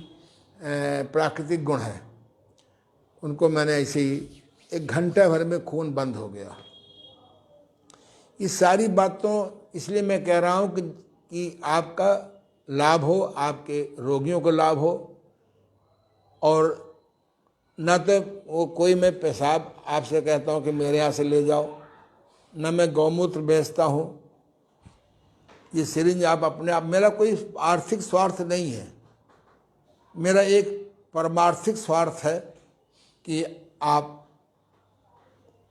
प्राकृतिक गुण है। उनको मैंने ऐसे ही 1 घंटा भर में खून बंद हो गया। ये सारी बातों इसलिए मैं कह रहा हूँ कि आपका लाभ हो, आपके रोगियों को लाभ हो। और न तो वो कोई मैं पेशाब आपसे कहता हूँ कि मेरे यहाँ से ले जाओ, न मैं गौमूत्र बेचता हूँ। ये सिरिंज आप अपने आप, मेरा कोई आर्थिक स्वार्थ नहीं है, मेरा एक परमार्थिक स्वार्थ है कि आप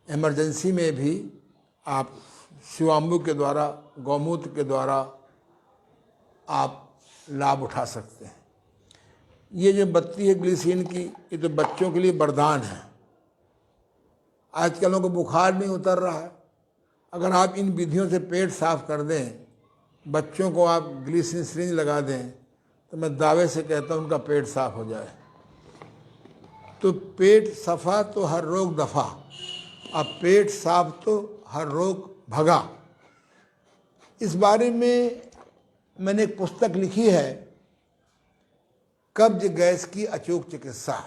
इमरजेंसी में भी आप शिवाम्बु के द्वारा, गौमूत्र के द्वारा आप लाभ उठा सकते हैं। ये जो बत्ती है ग्लिसरीन की, ये तो बच्चों के लिए वरदान है। आजकल को बुखार नहीं उतर रहा है, अगर आप इन विधियों से पेट साफ कर दें, बच्चों को आप ग्लिसरीन सिरिंज लगा दें, तो मैं दावे से कहता हूँ उनका पेट साफ हो जाए। तो पेट सफा तो हर रोग दफा, अब पेट साफ तो हर रोग भगा। इस बारे में मैंने एक पुस्तक लिखी है, कब्ज गैस की अचूक चिकित्सा।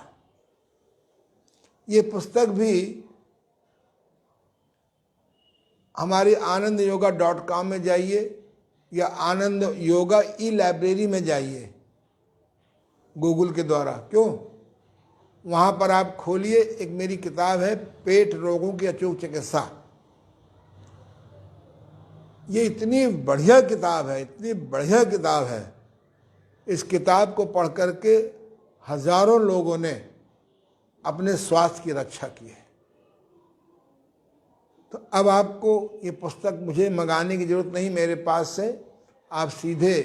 ये पुस्तक भी हमारे AnandYoga.com में जाइए या आनंद योगा ई लाइब्रेरी में जाइए गूगल के द्वारा। क्यों, वहाँ पर आप खोलिए, एक मेरी किताब है पेट रोगों की अचूक चिकित्सा। ये इतनी बढ़िया किताब है, इतनी बढ़िया किताब है। इस किताब को पढ़ करके हजारों लोगों ने अपने स्वास्थ्य की रक्षा की है। तो अब आपको ये पुस्तक मुझे मंगाने की जरूरत नहीं, मेरे पास से आप सीधे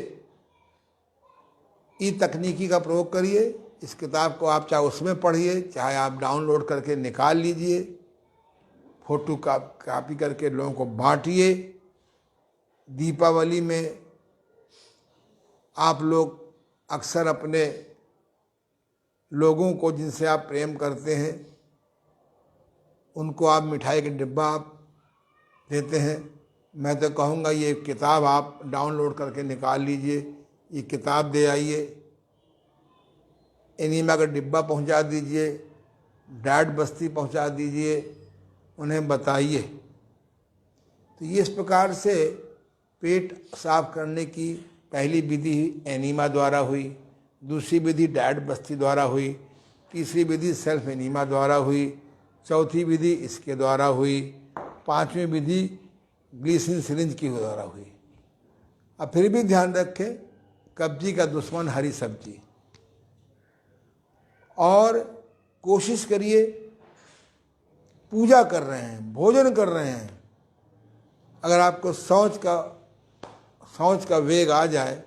ई तकनीकी का प्रयोग करिए। इस किताब को आप चाहे उसमें पढ़िए, चाहे आप डाउनलोड करके निकाल लीजिए, फोटो कॉपी करके लोगों को बांटिए। दीपावली में आप लोग अक्सर अपने लोगों को जिनसे आप प्रेम करते हैं उनको आप मिठाई के डिब्बा आप देते हैं। मैं तो कहूँगा ये किताब आप डाउनलोड करके निकाल लीजिए, ये किताब दे आइए, एनीमा का डिब्बा पहुंचा दीजिए, डैड बस्ती पहुंचा दीजिए, उन्हें बताइए। तो ये इस प्रकार से पेट साफ करने की पहली विधि एनीमा द्वारा हुई, दूसरी विधि डैड बस्ती द्वारा हुई, तीसरी विधि सेल्फ एनीमा द्वारा हुई, चौथी विधि इसके द्वारा हुई, पांचवी विधि ग्लिसरीन सिरिंज की द्वारा हुई। अब फिर भी ध्यान रखें, कब्जी का दुश्मन हरी सब्जी। और कोशिश करिए, पूजा कर रहे हैं, भोजन कर रहे हैं, अगर आपको शौच का वेग आ जाए,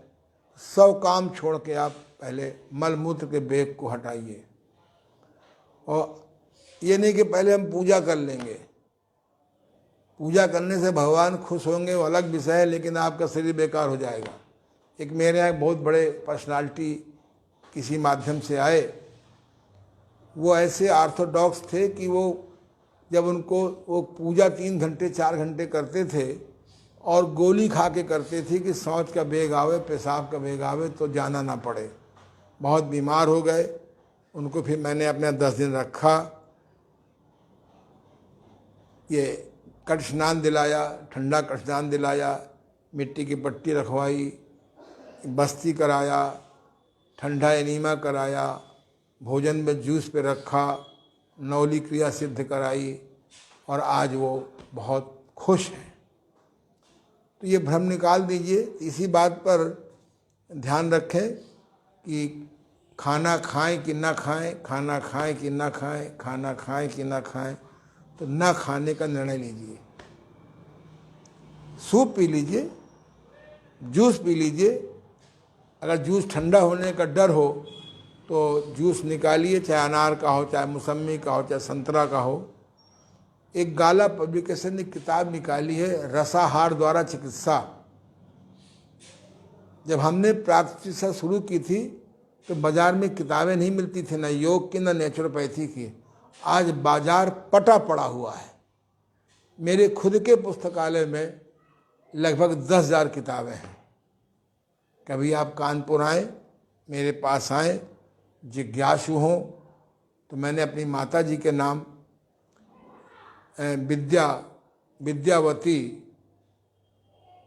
सब काम छोड़ के आप पहले मल मूत्र के वेग को हटाइए। और ये नहीं कि पहले हम पूजा कर लेंगे, पूजा करने से भगवान खुश होंगे वो अलग विषय है, लेकिन आपका शरीर बेकार हो जाएगा। एक मेरे यहाँ बहुत बड़े पर्सनालिटी किसी माध्यम से आए, वो ऐसे ऑर्थोडॉक्स थे कि वो जब उनको वो पूजा 3 घंटे 4 घंटे करते थे और गोली खा के करते थे कि शौच का वेग आवे, पेशाब का वेग आवे तो जाना ना पड़े। बहुत बीमार हो गए, उनको फिर मैंने अपने 10 दिन रखा, ये कट स्नान दिलाया, ठंडा कट स्नान दिलाया, मिट्टी की पट्टी रखवाई, बस्ती कराया, ठंडा एनीमा कराया, भोजन में जूस पे रखा, नौली क्रिया सिद्ध कराई, और आज वो बहुत खुश हैं। तो ये भ्रम निकाल दीजिए। इसी बात पर ध्यान रखें कि खाना खाएं कि ना खाएं, खाना खाएं कि ना खाएं, खाना खाएं कि ना खाएं, तो ना खाने का निर्णय लीजिए। सूप पी लीजिए, जूस पी लीजिए। अगर जूस ठंडा होने का डर हो तो जूस निकालिए, चाहे अनार का हो, चाहे मौसमी का हो, चाहे संतरा का हो। एक गाला पब्लिकेशन ने किताब निकाली है, रसाहार द्वारा चिकित्सा। जब हमने प्राकृतिक चिकित्सा शुरू की थी तो बाजार में किताबें नहीं मिलती थी, ना योग की ना नेचुरोपैथी की। आज बाजार पटा पड़ा हुआ है, मेरे खुद के पुस्तकालय में लगभग 10,000 किताबें हैं। कभी आप कानपुर आए, मेरे पास आए, जिज्ञासु हों, तो मैंने अपनी माता जी के नाम विद्यावती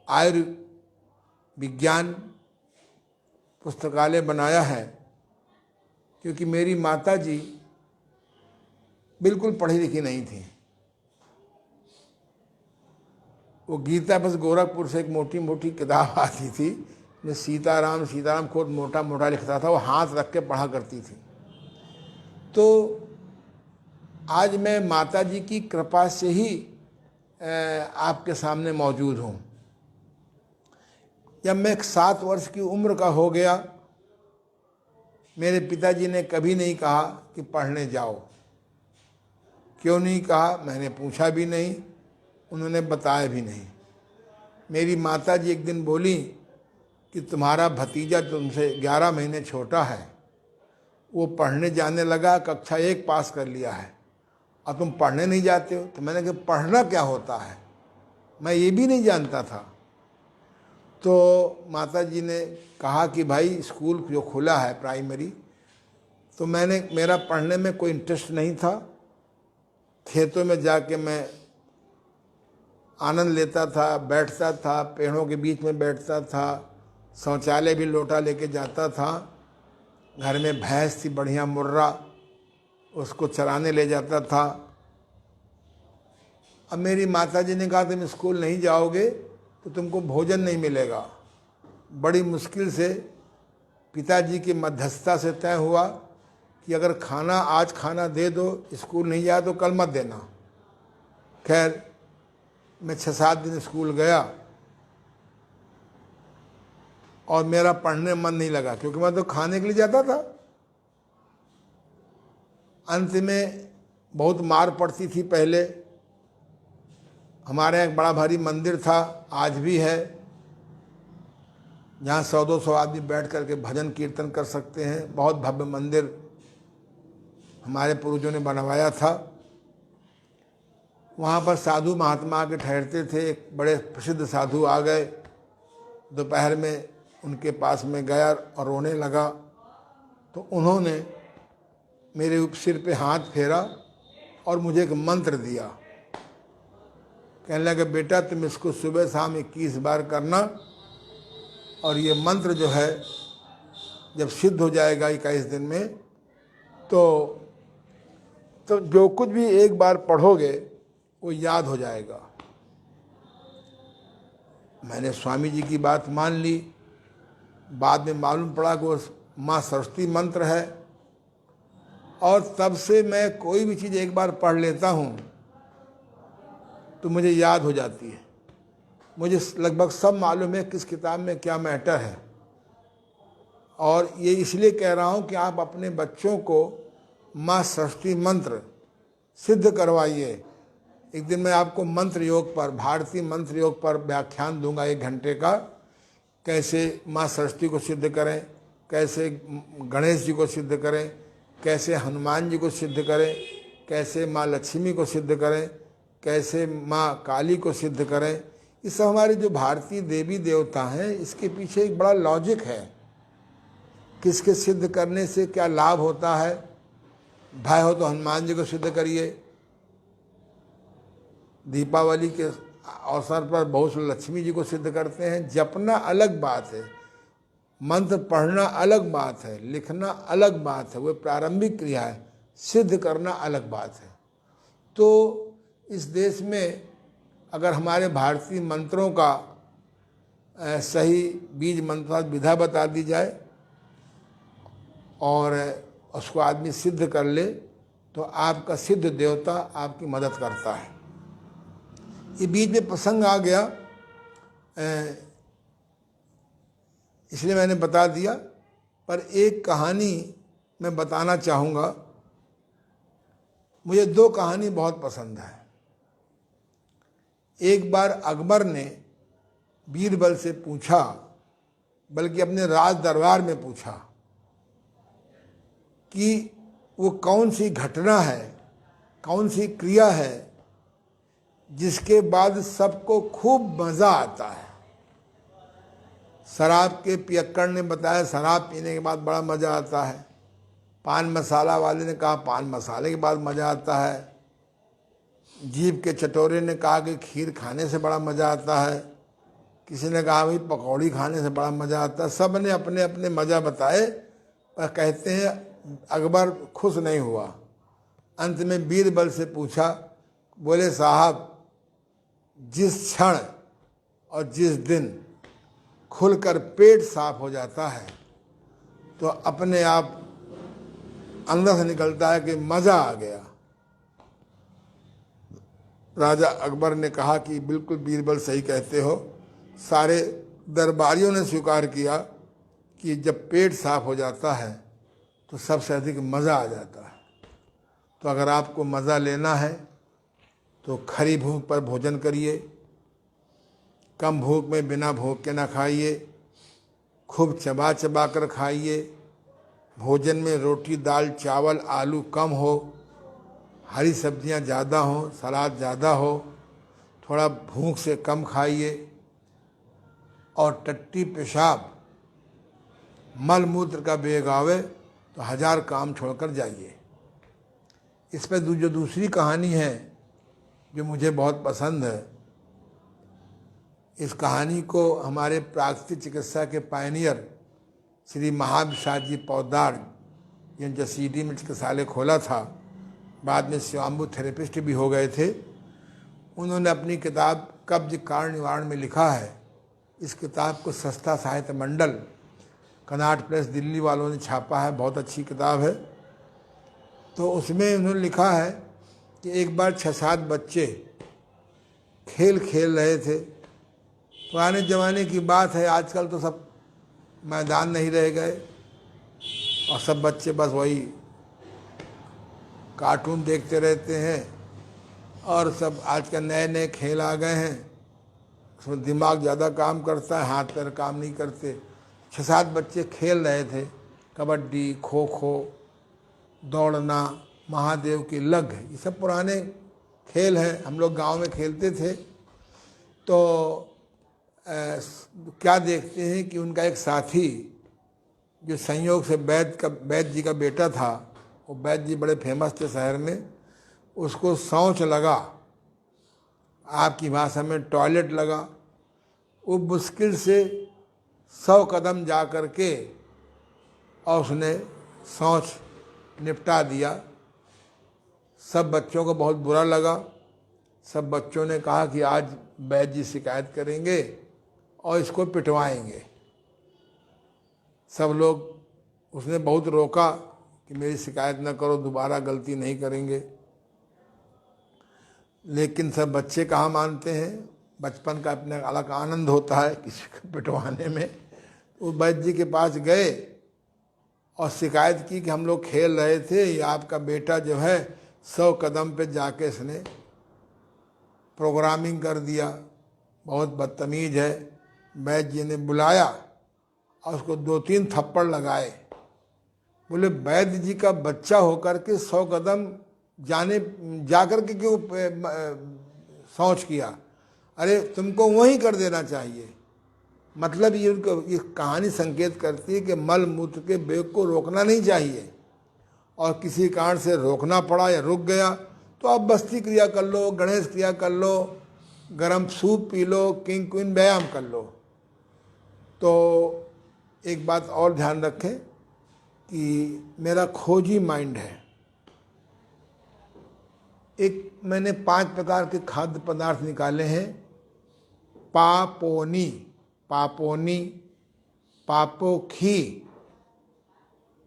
आयुर्विज्ञान पुस्तकालय बनाया है, क्योंकि मेरी माता जी बिल्कुल पढ़ी लिखी नहीं थी। वो गीता बस गोरखपुर से एक मोटी मोटी किताब आती थी, जो सीताराम सीताराम खुद मोटा मोटा लिखता था, वो हाथ रख के पढ़ा करती थी। तो आज मैं माता जी की कृपा से ही आपके सामने मौजूद हूँ। जब मैं 7 वर्ष की उम्र का हो गया, मेरे पिताजी ने कभी नहीं कहा कि पढ़ने जाओ। क्यों नहीं कहा, मैंने पूछा भी नहीं, उन्होंने बताया भी नहीं। मेरी माता जी एक दिन बोली कि तुम्हारा भतीजा तुमसे 11 महीने छोटा है, वो पढ़ने जाने लगा, कक्षा 1 पास कर लिया है, और तुम पढ़ने नहीं जाते हो। तो मैंने कहा पढ़ना क्या होता है, मैं ये भी नहीं जानता था। तो माता जी ने कहा कि भाई स्कूल जो खुला है प्राइमरी, तो मेरा पढ़ने में कोई इंटरेस्ट नहीं था। खेतों में जाके मैं आनंद लेता था, बैठता था, पेड़ों के बीच में बैठता था, शौचालय भी लोटा लेके जाता था। घर में भैंस थी बढ़िया मुर्रा, उसको चराने ले जाता था। अब मेरी माताजी ने कहा तुम स्कूल नहीं जाओगे तो तुमको भोजन नहीं मिलेगा। बड़ी मुश्किल से पिताजी की मध्यस्थता से तय हुआ कि अगर आज खाना दे दो, स्कूल नहीं जाए तो कल मत देना। खैर मैं 6-7 दिन स्कूल गया और मेरा पढ़ने मन नहीं लगा, क्योंकि मैं तो खाने के लिए जाता था। अंत में बहुत मार पड़ती थी। पहले हमारे यहाँ एक बड़ा भारी मंदिर था, आज भी है, जहाँ 100-200 आदमी बैठ करके भजन कीर्तन कर सकते हैं। बहुत भव्य मंदिर हमारे पूर्वजों ने बनवाया था। वहाँ पर साधु महात्मा आके ठहरते थे। एक बड़े प्रसिद्ध साधु आ गए, दोपहर में उनके पास में गया और रोने लगा। तो उन्होंने मेरे सिर पे हाथ फेरा और मुझे एक मंत्र दिया। कहने लगे बेटा तुम इसको सुबह शाम 21 बार करना, और ये मंत्र जो है जब सिद्ध हो जाएगा 21 दिन में, तो जो कुछ भी एक बार पढ़ोगे वो याद हो जाएगा। मैंने स्वामी जी की बात मान ली। बाद में मालूम पड़ा कि वो माँ सरस्वती मंत्र है, और तब से मैं कोई भी चीज़ एक बार पढ़ लेता हूँ तो मुझे याद हो जाती है। मुझे लगभग सब मालूम है किस किताब में क्या मैटर है। और ये इसलिए कह रहा हूँ कि आप अपने बच्चों को माँ सरस्वती मंत्र सिद्ध करवाइए। एक दिन मैं आपको मंत्र योग पर, भारतीय मंत्र योग पर व्याख्यान दूंगा 1 घंटे का। कैसे माँ सरस्वती को सिद्ध करें, कैसे गणेश जी को सिद्ध करें, कैसे हनुमान जी को सिद्ध करें, कैसे माँ लक्ष्मी को सिद्ध करें, कैसे माँ काली को सिद्ध करें। ये सब हमारे जो भारतीय देवी देवता हैं, इसके पीछे एक बड़ा लॉजिक है। किसके सिद्ध करने से क्या लाभ होता है। भय हो तो हनुमान जी को सिद्ध करिए। दीपावली के अवसर पर बहुत से लक्ष्मी जी को सिद्ध करते हैं। जपना अलग बात है, मंत्र पढ़ना अलग बात है, लिखना अलग बात है, वो प्रारंभिक क्रिया है। सिद्ध करना अलग बात है। तो इस देश में अगर हमारे भारतीय मंत्रों का सही बीज मंत्र विधा बता दी जाए और उसको आदमी सिद्ध कर ले, तो आपका सिद्ध देवता आपकी मदद करता है। ये बीच में प्रसंग आ गया, इसलिए मैंने बता दिया। पर एक कहानी मैं बताना चाहूँगा। मुझे 2 कहानी बहुत पसंद है। एक बार अकबर ने बीरबल से पूछा, बल्कि अपने राज दरबार में पूछा, कि वो कौन सी घटना है, कौन सी क्रिया है जिसके बाद सबको खूब मज़ा आता है। शराब के पियक्कड़ ने बताया शराब पीने के बाद बड़ा मज़ा आता है। पान मसाला वाले ने कहा पान मसाले के बाद मज़ा आता है। जीभ के चटोरे ने कहा कि खीर खाने से बड़ा मज़ा आता है। किसी ने कहा भाई पकौड़ी खाने से बड़ा मज़ा आता है। सब ने अपने अपने मज़ा बताए, पर कहते हैं अकबर खुश नहीं हुआ। अंत में बीरबल से पूछा, बोले साहब जिस क्षण और जिस दिन खुलकर पेट साफ हो जाता है तो अपने आप अंदर से निकलता है कि मज़ा आ गया। राजा अकबर ने कहा कि बिल्कुल बीरबल सही कहते हो। सारे दरबारियों ने स्वीकार किया कि जब पेट साफ हो जाता है तो सबसे अधिक मज़ा आ जाता है। तो अगर आपको मज़ा लेना है तो खरी भूख पर भोजन करिए, कम भूख में बिना भूख के ना खाइए, खूब चबा चबा कर खाइए। भोजन में रोटी दाल चावल आलू कम हो, हरी सब्जियां ज़्यादा हो, सलाद ज़्यादा हो, थोड़ा भूख से कम खाइए और टट्टी पेशाब मल मूत्र का बेग आवे तो 1000 काम छोड़कर जाइए। इस पर जो दूसरी कहानी है जो मुझे बहुत पसंद है, इस कहानी को हमारे प्राकृतिक चिकित्सा के पायनियर श्री महाप्रसाद जी पौदार, जिन जसीडी में चिकित्सालय खोला था, बाद में शिवाम्बु थेरेपिस्ट भी हो गए थे, उन्होंने अपनी किताब कब्ज कारण निवारण में लिखा है। इस किताब को सस्ता साहित्य मंडल कनाट प्रेस दिल्ली वालों ने छापा है, बहुत अच्छी किताब है। तो उसमें उन्होंने लिखा है कि एक बार 6-7 बच्चे खेल खेल रहे थे। पुराने ज़माने की बात है, आजकल तो सब मैदान नहीं रह गए और सब बच्चे बस वही कार्टून देखते रहते हैं और सब आजकल नए नए खेल आ गए हैं, उसमें दिमाग ज़्यादा काम करता है, हाथ पैर काम नहीं करते। 6-7 बच्चे खेल रहे थे, कबड्डी, खो खो, दौड़ना, महादेव की लग, ये सब पुराने खेल हैं, हम लोग गांव में खेलते थे। तो क्या देखते हैं कि उनका एक साथी जो संयोग से वैद्य जी का बेटा था, वो वैद्य जी बड़े फेमस थे शहर में, उसको शौच लगा, आपकी भाषा में टॉयलेट लगा। वो मुश्किल से 100 कदम जा कर के और उसने शौच निपटा दिया। सब बच्चों को बहुत बुरा लगा। सब बच्चों ने कहा कि आज वैद्य जी शिकायत करेंगे और इसको पिटवाएंगे। सब लोग, उसने बहुत रोका कि मेरी शिकायत न करो, दोबारा गलती नहीं करेंगे, लेकिन सब बच्चे कहाँ मानते हैं। बचपन का अपना अलग आनंद होता है किसी को पिटवाने में। वो वैद्य जी के पास गए और शिकायत की कि हम लोग खेल रहे थे, ये आपका बेटा जो है 100 कदम पे जाके इसने प्रोग्रामिंग कर दिया, बहुत बदतमीज है। वैद्य जी ने बुलाया और उसको 2-3 थप्पड़ लगाए। बोले वैद्य जी का बच्चा होकर के 100 कदम जाकर के क्यों शौच किया? अरे तुमको वहीं कर देना चाहिए। मतलब ये कहानी संकेत करती है कि मल मूत्र के वेग को रोकना नहीं चाहिए, और किसी कारण से रोकना पड़ा या रुक गया तो आप बस्ती क्रिया कर लो, गणेश क्रिया कर लो, गरम soup P low, king queen व्यायाम कर लो। तो एक बात और ध्यान रखें कि मेरा खोजी माइंड है। एक मैंने 5 प्रकार के खाद्य पदार्थ निकाले हैं। पापोनी, पापोनी, पापोखी,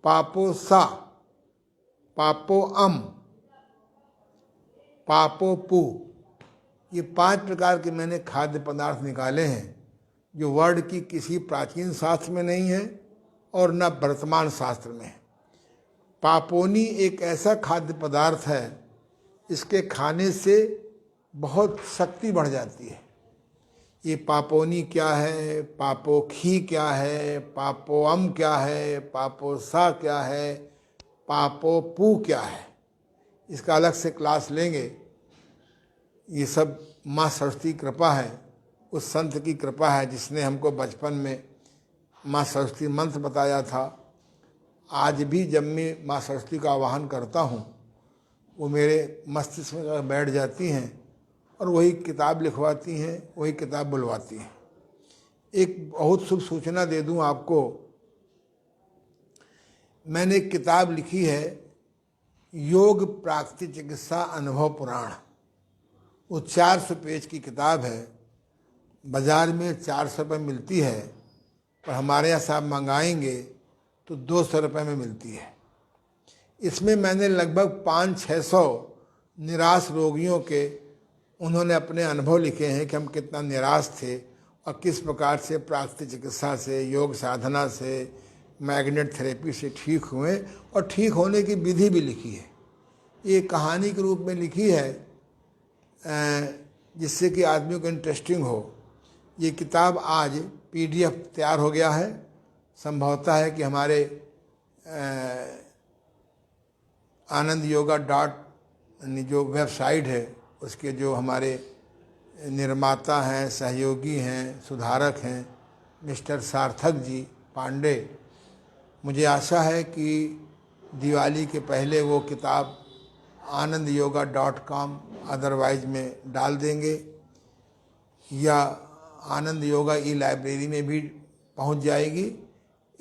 पापोसा, पापोअम, पापोपू, ये 5 प्रकार के मैंने खाद्य पदार्थ निकाले हैं जो वर्ड की किसी प्राचीन शास्त्र में नहीं है और न वर्तमान शास्त्र में है। पापोनी एक ऐसा खाद्य पदार्थ है, इसके खाने से बहुत शक्ति बढ़ जाती है। ये पापोनी क्या है, पापोखी क्या है, पापोअम क्या है, पापोसा क्या है, पापोपू क्या है, इसका अलग से क्लास लेंगे। ये सब माँ सरस्वती की कृपा है, उस संत की कृपा है जिसने हमको बचपन में माँ सरस्वती मंत्र बताया था। आज भी जब मैं माँ सरस्वती का आवाहन करता हूँ, वो मेरे मस्तिष्क में बैठ जाती हैं और वही किताब लिखवाती हैं, वही किताब बुलवाती हैं। एक बहुत शुभ सूचना दे दूं आपको, मैंने एक किताब लिखी है योग प्राकृतिक चिकित्सा अनुभव पुराण। वो 400 पेज की किताब है। बाज़ार में 400 रुपये मिलती है, पर हमारे यहाँ साहब मंगाएंगे तो 200 रुपये में मिलती है। इसमें मैंने लगभग 500-600 निराश रोगियों के उन्होंने अपने अनुभव लिखे हैं कि हम कितना निराश थे और किस प्रकार से प्राकृतिक चिकित्सा से, योग साधना से, मैग्नेट थेरेपी से ठीक हुए, और ठीक होने की विधि भी लिखी है। ये कहानी के रूप में लिखी है जिससे कि आदमी को इंटरेस्टिंग हो। ये किताब आज PDF तैयार हो गया है। संभवतः है कि हमारे आनंद योगा जो वेबसाइट है उसके जो हमारे निर्माता हैं, सहयोगी हैं, सुधारक हैं मिस्टर सार्थक जी पांडे, मुझे आशा है कि दिवाली के पहले वो किताब anandyoga.com अदरवाइज में डाल देंगे, या आनंद योगा लाइब्रेरी में भी पहुंच जाएगी।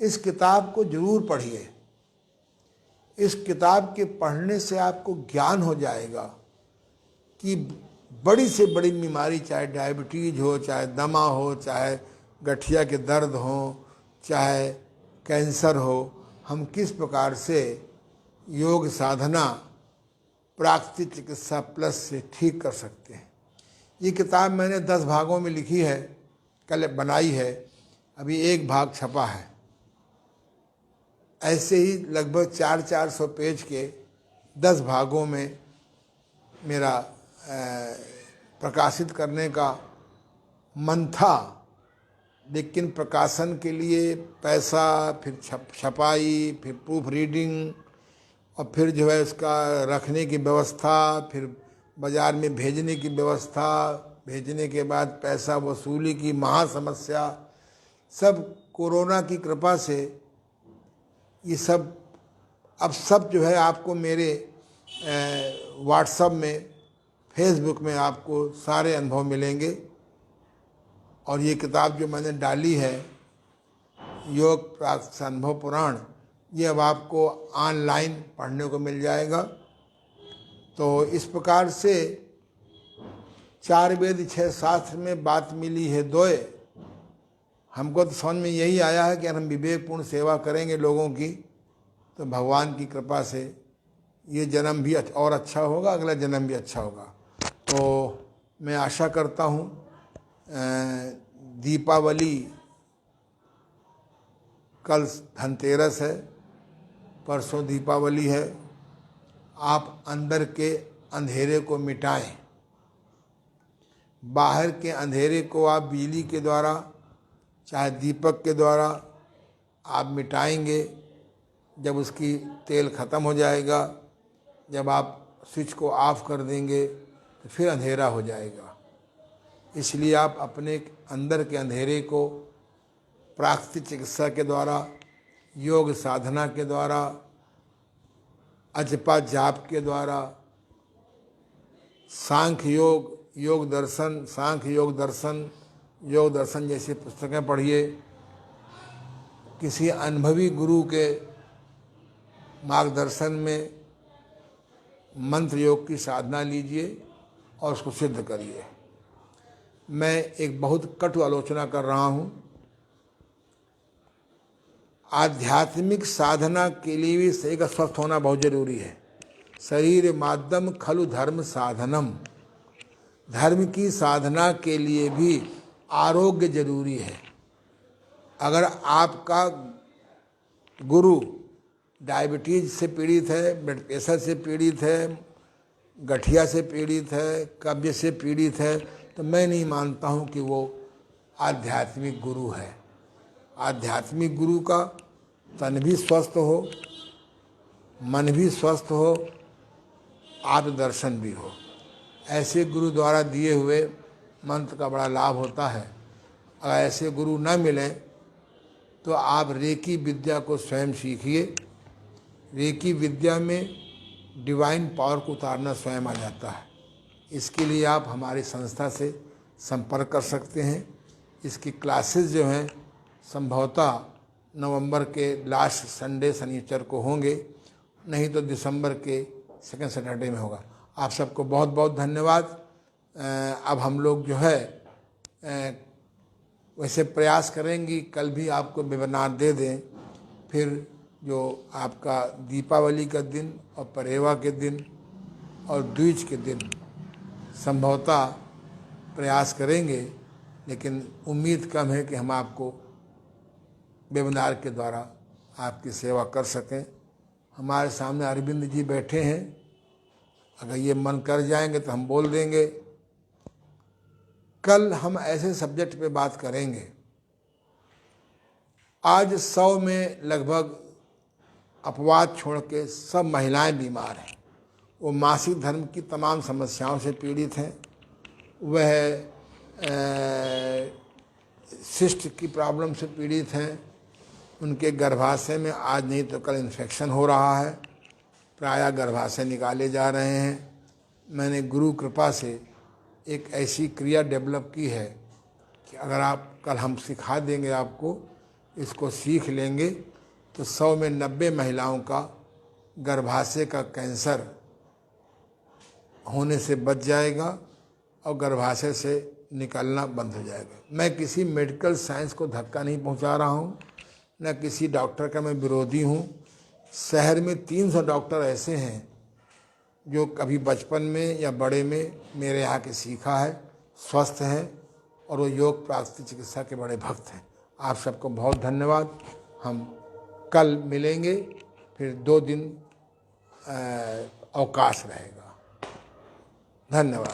इस किताब को जरूर पढ़िए। इस किताब के पढ़ने से आपको ज्ञान हो जाएगा कि बड़ी से बड़ी बीमारी, चाहे डायबिटीज हो, चाहे दमा हो, चाहे गठिया के दर्द हो, चाहे कैंसर हो, हम किस प्रकार से योग साधना प्राकृतिक चिकित्सा प्लस से ठीक कर सकते हैं। ये किताब मैंने 10 भागों में लिखी है, कल बनाई है, अभी एक भाग छपा है। ऐसे ही लगभग 400-400 पेज के 10 भागों में मेरा प्रकाशित करने का मन था, लेकिन प्रकाशन के लिए पैसा, फिर छपाई, फिर प्रूफ रीडिंग, और फिर जो है उसका रखने की व्यवस्था, फिर बाज़ार में भेजने की व्यवस्था, भेजने के बाद पैसा वसूली की महा समस्या, सब कोरोना की कृपा से ये सब अब सब जो है आपको मेरे व्हाट्सएप में, फेसबुक में आपको सारे अनुभव मिलेंगे। और ये किताब जो मैंने डाली है योग प्राकृतिक अनुभव पुराण, ये अब आपको ऑनलाइन पढ़ने को मिल जाएगा। तो इस प्रकार से 4 वेद 6 शास्त्र में बात मिली है दोए। हमको तो समझ में यही आया है कि अगर हम विवेकपूर्ण सेवा करेंगे लोगों की, तो भगवान की कृपा से ये जन्म भी और अच्छा होगा, अगला जन्म भी अच्छा होगा। तो मैं आशा करता हूँ दीपावली, कल धनतेरस है, परसों दीपावली है, आप अंदर के अंधेरे को मिटाएं। बाहर के अंधेरे को आप बिजली के द्वारा, चाहे दीपक के द्वारा आप मिटाएंगे। जब उसकी तेल ख़त्म हो जाएगा, जब आप स्विच को ऑफ कर देंगे, तो फिर अंधेरा हो जाएगा। इसलिए आप अपने अंदर के अंधेरे को प्राकृतिक चिकित्सा के द्वारा, योग साधना के द्वारा, अजपा जाप के द्वारा, सांख्य योग, योग दर्शन, सांख्य योग दर्शन जैसी पुस्तकें पढ़िए। किसी अनुभवी गुरु के मार्गदर्शन में मंत्र योग की साधना लीजिए और उसको सिद्ध करिए। मैं एक बहुत कटु आलोचना कर रहा हूँ। आध्यात्मिक साधना के लिए भी शरीर का स्वस्थ होना बहुत जरूरी है। शरीर माध्यम खलु धर्म साधनम, धर्म की साधना के लिए भी आरोग्य जरूरी है। अगर आपका गुरु डायबिटीज से पीड़ित है, ब्लड प्रेशर से पीड़ित है, गठिया से पीड़ित है, कब्ज से पीड़ित है, तो मैं नहीं मानता हूँ कि वो आध्यात्मिक गुरु है। आध्यात्मिक गुरु का तन भी स्वस्थ हो, मन भी स्वस्थ हो, आत्मदर्शन भी हो। ऐसे गुरु द्वारा दिए हुए मंत्र का बड़ा लाभ होता है। अगर ऐसे गुरु न मिले तो आप रेकी विद्या को स्वयं सीखिए। रेकी विद्या में डिवाइन पावर को उतारना स्वयं आ जाता है। इसके लिए आप हमारी संस्था से संपर्क कर सकते हैं। इसकी क्लासेस जो हैं संभवतः नवंबर के लास्ट संडे शनिचर को होंगे, नहीं तो दिसंबर के सेकंड सैटरडे में होगा। आप सबको बहुत बहुत धन्यवाद। अब हम लोग जो है वैसे प्रयास करेंगे कल भी आपको वेबिनार दे दें। फिर जो आपका दीपावली का दिन और परेवा के दिन और द्विज के दिन संभवतः प्रयास करेंगे, लेकिन उम्मीद कम है कि हम आपको वेबिनार के द्वारा आपकी सेवा कर सकें। हमारे सामने अरविंद जी बैठे हैं, अगर ये मन कर जाएंगे तो हम बोल देंगे। कल हम ऐसे सब्जेक्ट पे बात करेंगे। आज 100 में लगभग अपवाद छोड़ के सब महिलाएं बीमार हैं। वो मासिक धर्म की तमाम समस्याओं से पीड़ित हैं, वह सिस्ट की प्रॉब्लम से पीड़ित हैं, उनके गर्भाशय में आज नहीं तो कल इन्फेक्शन हो रहा है, प्रायः गर्भाशय निकाले जा रहे हैं। मैंने गुरु कृपा से एक ऐसी क्रिया डेवलप की है कि अगर आप कल हम सिखा देंगे, आपको इसको सीख लेंगे तो 100 में 90 महिलाओं का गर्भाशय का कैंसर होने से बच जाएगा और गर्भाशय से निकलना बंद हो जाएगा। मैं किसी मेडिकल साइंस को धक्का नहीं पहुंचा रहा हूं, न किसी डॉक्टर का मैं विरोधी हूं। शहर में 300 डॉक्टर ऐसे हैं जो कभी बचपन में या बड़े में मेरे यहाँ के सीखा है, स्वस्थ हैं और वो योग प्राकृतिक चिकित्सा के बड़े भक्त हैं। आप सबको बहुत धन्यवाद। हम कल मिलेंगे, फिर 2 दिन अवकाश रहेगा। धन्यवाद।